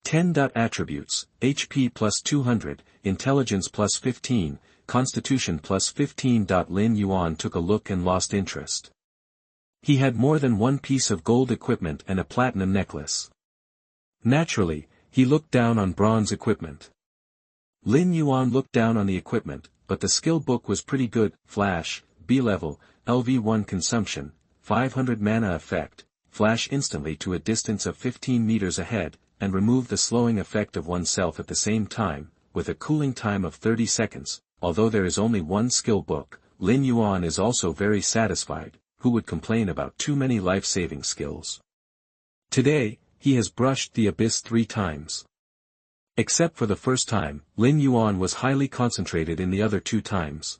10. Attributes: HP plus 200, intelligence plus 15, constitution plus 15. Lin Yuan took a look and lost interest. He had more than one piece of gold equipment and a platinum necklace. Naturally, he looked down on bronze equipment. Lin Yuan looked down on the equipment, but the skill book was pretty good. Flash, B-level, LV1 consumption, 500 mana effect, flash instantly to a distance of 15 meters ahead, and remove the slowing effect of oneself at the same time, with a cooling time of 30 seconds. Although there is only one skill book, Lin Yuan is also very satisfied. Who would complain about too many life-saving skills? Today, he has brushed the abyss 3 times. Except for the first time, Lin Yuan was highly concentrated in the other 2 times.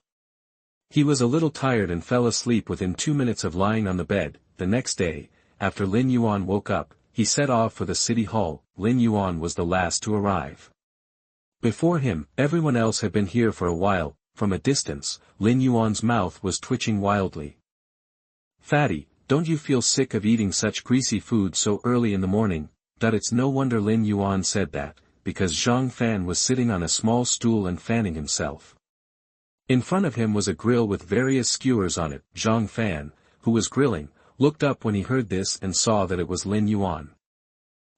He was a little tired and fell asleep within 2 minutes of lying on the bed. The next day, after Lin Yuan woke up, he set off for the city hall. Lin Yuan was the last to arrive. Before him, everyone else had been here for a while. From a distance, Lin Yuan's mouth was twitching wildly. "Fatty, don't you feel sick of eating such greasy food so early in the morning?" It's no wonder Lin Yuan said that, because Zhang Fan was sitting on a small stool and fanning himself. In front of him was a grill with various skewers on it. Zhang Fan, who was grilling, looked up when he heard this and saw that it was Lin Yuan.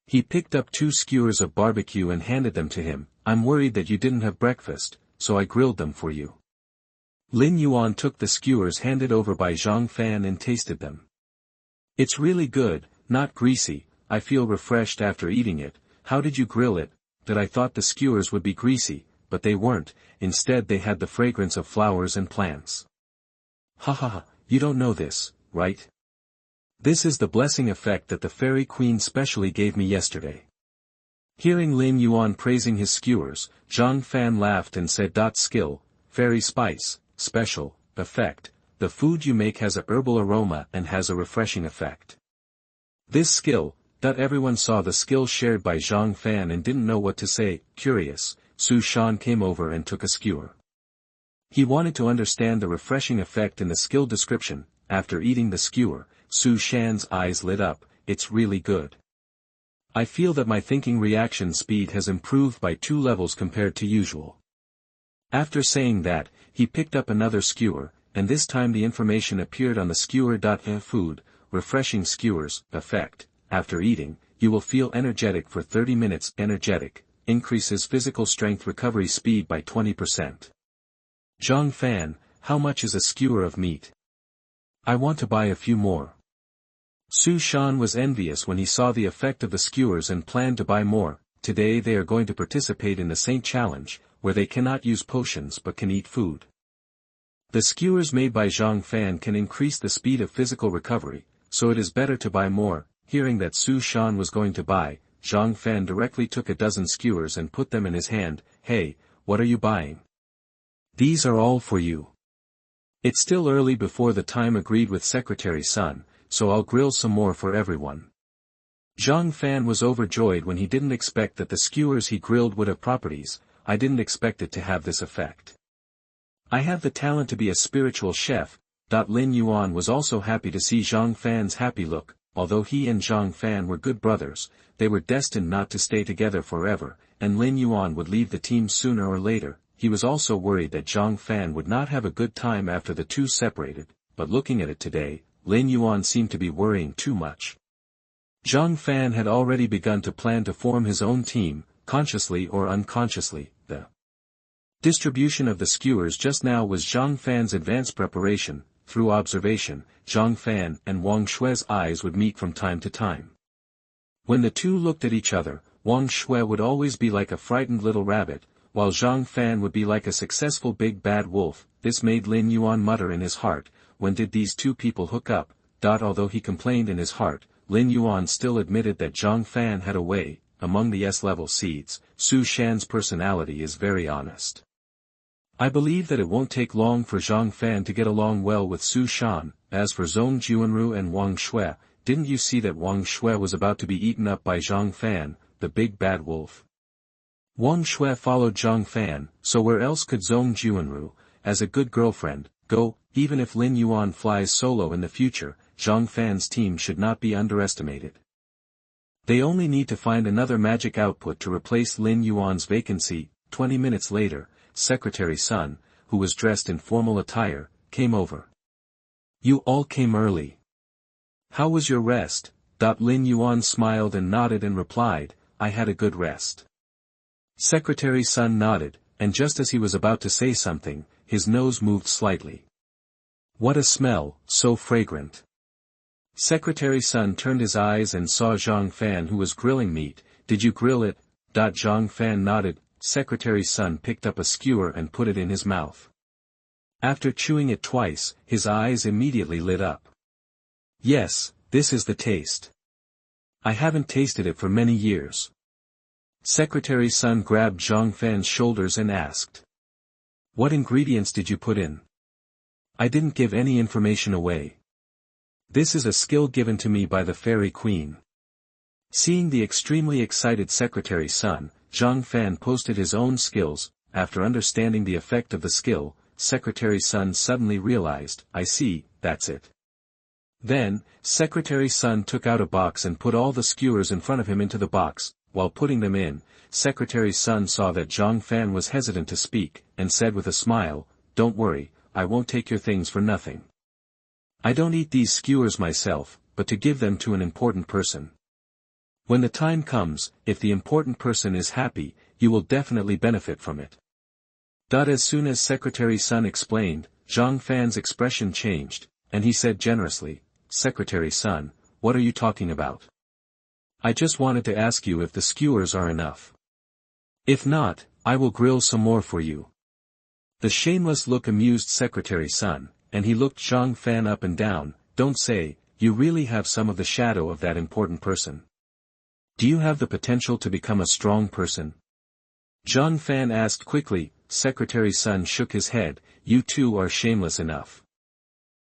He picked up 2 skewers of barbecue and handed them to him. "I'm worried that you didn't have breakfast, so I grilled them for you." Lin Yuan took the skewers handed over by Zhang Fan and tasted them. "It's really good, not greasy. I feel refreshed after eating it." "How did you grill it?" I thought the skewers would be greasy, but they weren't. Instead they had the fragrance of flowers and plants. "Ha ha ha, you don't know this, right? This is the blessing effect that the fairy queen specially gave me yesterday." Hearing Lin Yuan praising his skewers, Zhang Fan laughed and said, "Skill, fairy spice, special, effect, the food you make has a herbal aroma and has a refreshing effect." This skill, everyone saw the skill shared by Zhang Fan and didn't know what to say. Curious, Su Shan came over and took a skewer. He wanted to understand the refreshing effect in the skill description. After eating the skewer, Su Shan's eyes lit up. "It's really good. I feel that my thinking reaction speed has improved by 2 levels compared to usual." After saying that, he picked up another skewer, and this time the information appeared on the skewer. Food, refreshing skewers, effect. After eating, you will feel energetic for 30 minutes. Energetic, increases physical strength recovery speed by 20%. Zhang Fan, how much is a skewer of meat? I want to buy a few more. Su Shan was envious when he saw the effect of the skewers and planned to buy more. Today they are going to participate in the Saint Challenge, where they cannot use potions but can eat food. The skewers made by Zhang Fan can increase the speed of physical recovery, so it is better to buy more. Hearing that Su Shan was going to buy, Zhang Fan directly took a dozen skewers and put them in his hand. Hey, what are you buying? These are all for you. It's still early before the time agreed with Secretary Sun, so I'll grill some more for everyone. Zhang Fan was overjoyed when he didn't expect that the skewers he grilled would have properties. I didn't expect it to have this effect. I have the talent to be a spiritual chef. Lin Yuan was also happy to see Zhang Fan's happy look. Although he and Zhang Fan were good brothers, they were destined not to stay together forever, and Lin Yuan would leave the team sooner or later. He was also worried that Zhang Fan would not have a good time after the two separated, but looking at it today, Lin Yuan seemed to be worrying too much. Zhang Fan had already begun to plan to form his own team, consciously or unconsciously. The distribution of the skewers just now was Zhang Fan's advanced preparation. Through observation, Zhang Fan and Wang Shue's eyes would meet from time to time. When the two looked at each other, Wang Shue would always be like a frightened little rabbit, while Zhang Fan would be like a successful big bad wolf. This made Lin Yuan mutter in his heart, when did these two people hook up? Although he complained in his heart, Lin Yuan still admitted that Zhang Fan had a way. Among the S-level seeds, Su Shan's personality is very honest. I believe that it won't take long for Zhang Fan to get along well with Su Shan. As for Zhong Juanru and Wang Shui, didn't you see that Wang Shui was about to be eaten up by Zhang Fan, the big bad wolf? Wang Shui followed Zhang Fan, so where else could Zhong Juanru, as a good girlfriend, go? Even if Lin Yuan flies solo in the future, Zhang Fan's team should not be underestimated. They only need to find another magic output to replace Lin Yuan's vacancy. 20 minutes later, Secretary Sun, who was dressed in formal attire, came over. You all came early. How was your rest? Lin Yuan smiled and nodded and replied, I had a good rest. Secretary Sun nodded, and just as he was about to say something, his nose moved slightly. What a smell, so fragrant. Secretary Sun turned his eyes and saw Zhang Fan, who was grilling meat. Did you grill it? Zhang Fan nodded. Secretary Sun picked up a skewer and put it in his mouth. After chewing it twice, his eyes immediately lit up. Yes, this is the taste. I haven't tasted it for many years. Secretary Sun grabbed Zhang Fan's shoulders and asked. What ingredients did you put in? I didn't give any information away. This is a skill given to me by the Fairy Queen. Seeing the extremely excited Secretary Sun, Zhang Fan posted his own skills. After understanding the effect of the skill, Secretary Sun suddenly realized, I see, that's it. Then, Secretary Sun took out a box and put all the skewers in front of him into the box. While putting them in, Secretary Sun saw that Zhang Fan was hesitant to speak, and said with a smile, Don't worry, I won't take your things for nothing. I don't eat these skewers myself, but to give them to an important person. When the time comes, if the important person is happy, you will definitely benefit from it. As soon as Secretary Sun explained, Zhang Fan's expression changed, and he said generously, Secretary Sun, what are you talking about? I just wanted to ask you if the skewers are enough. If not, I will grill some more for you. The shameless look amused Secretary Sun, and he looked Zhang Fan up and down. Don't say, you really have some of the shadow of that important person. Do you have the potential to become a strong person? Zhang Fan asked quickly. Secretary Sun shook his head, you two are shameless enough.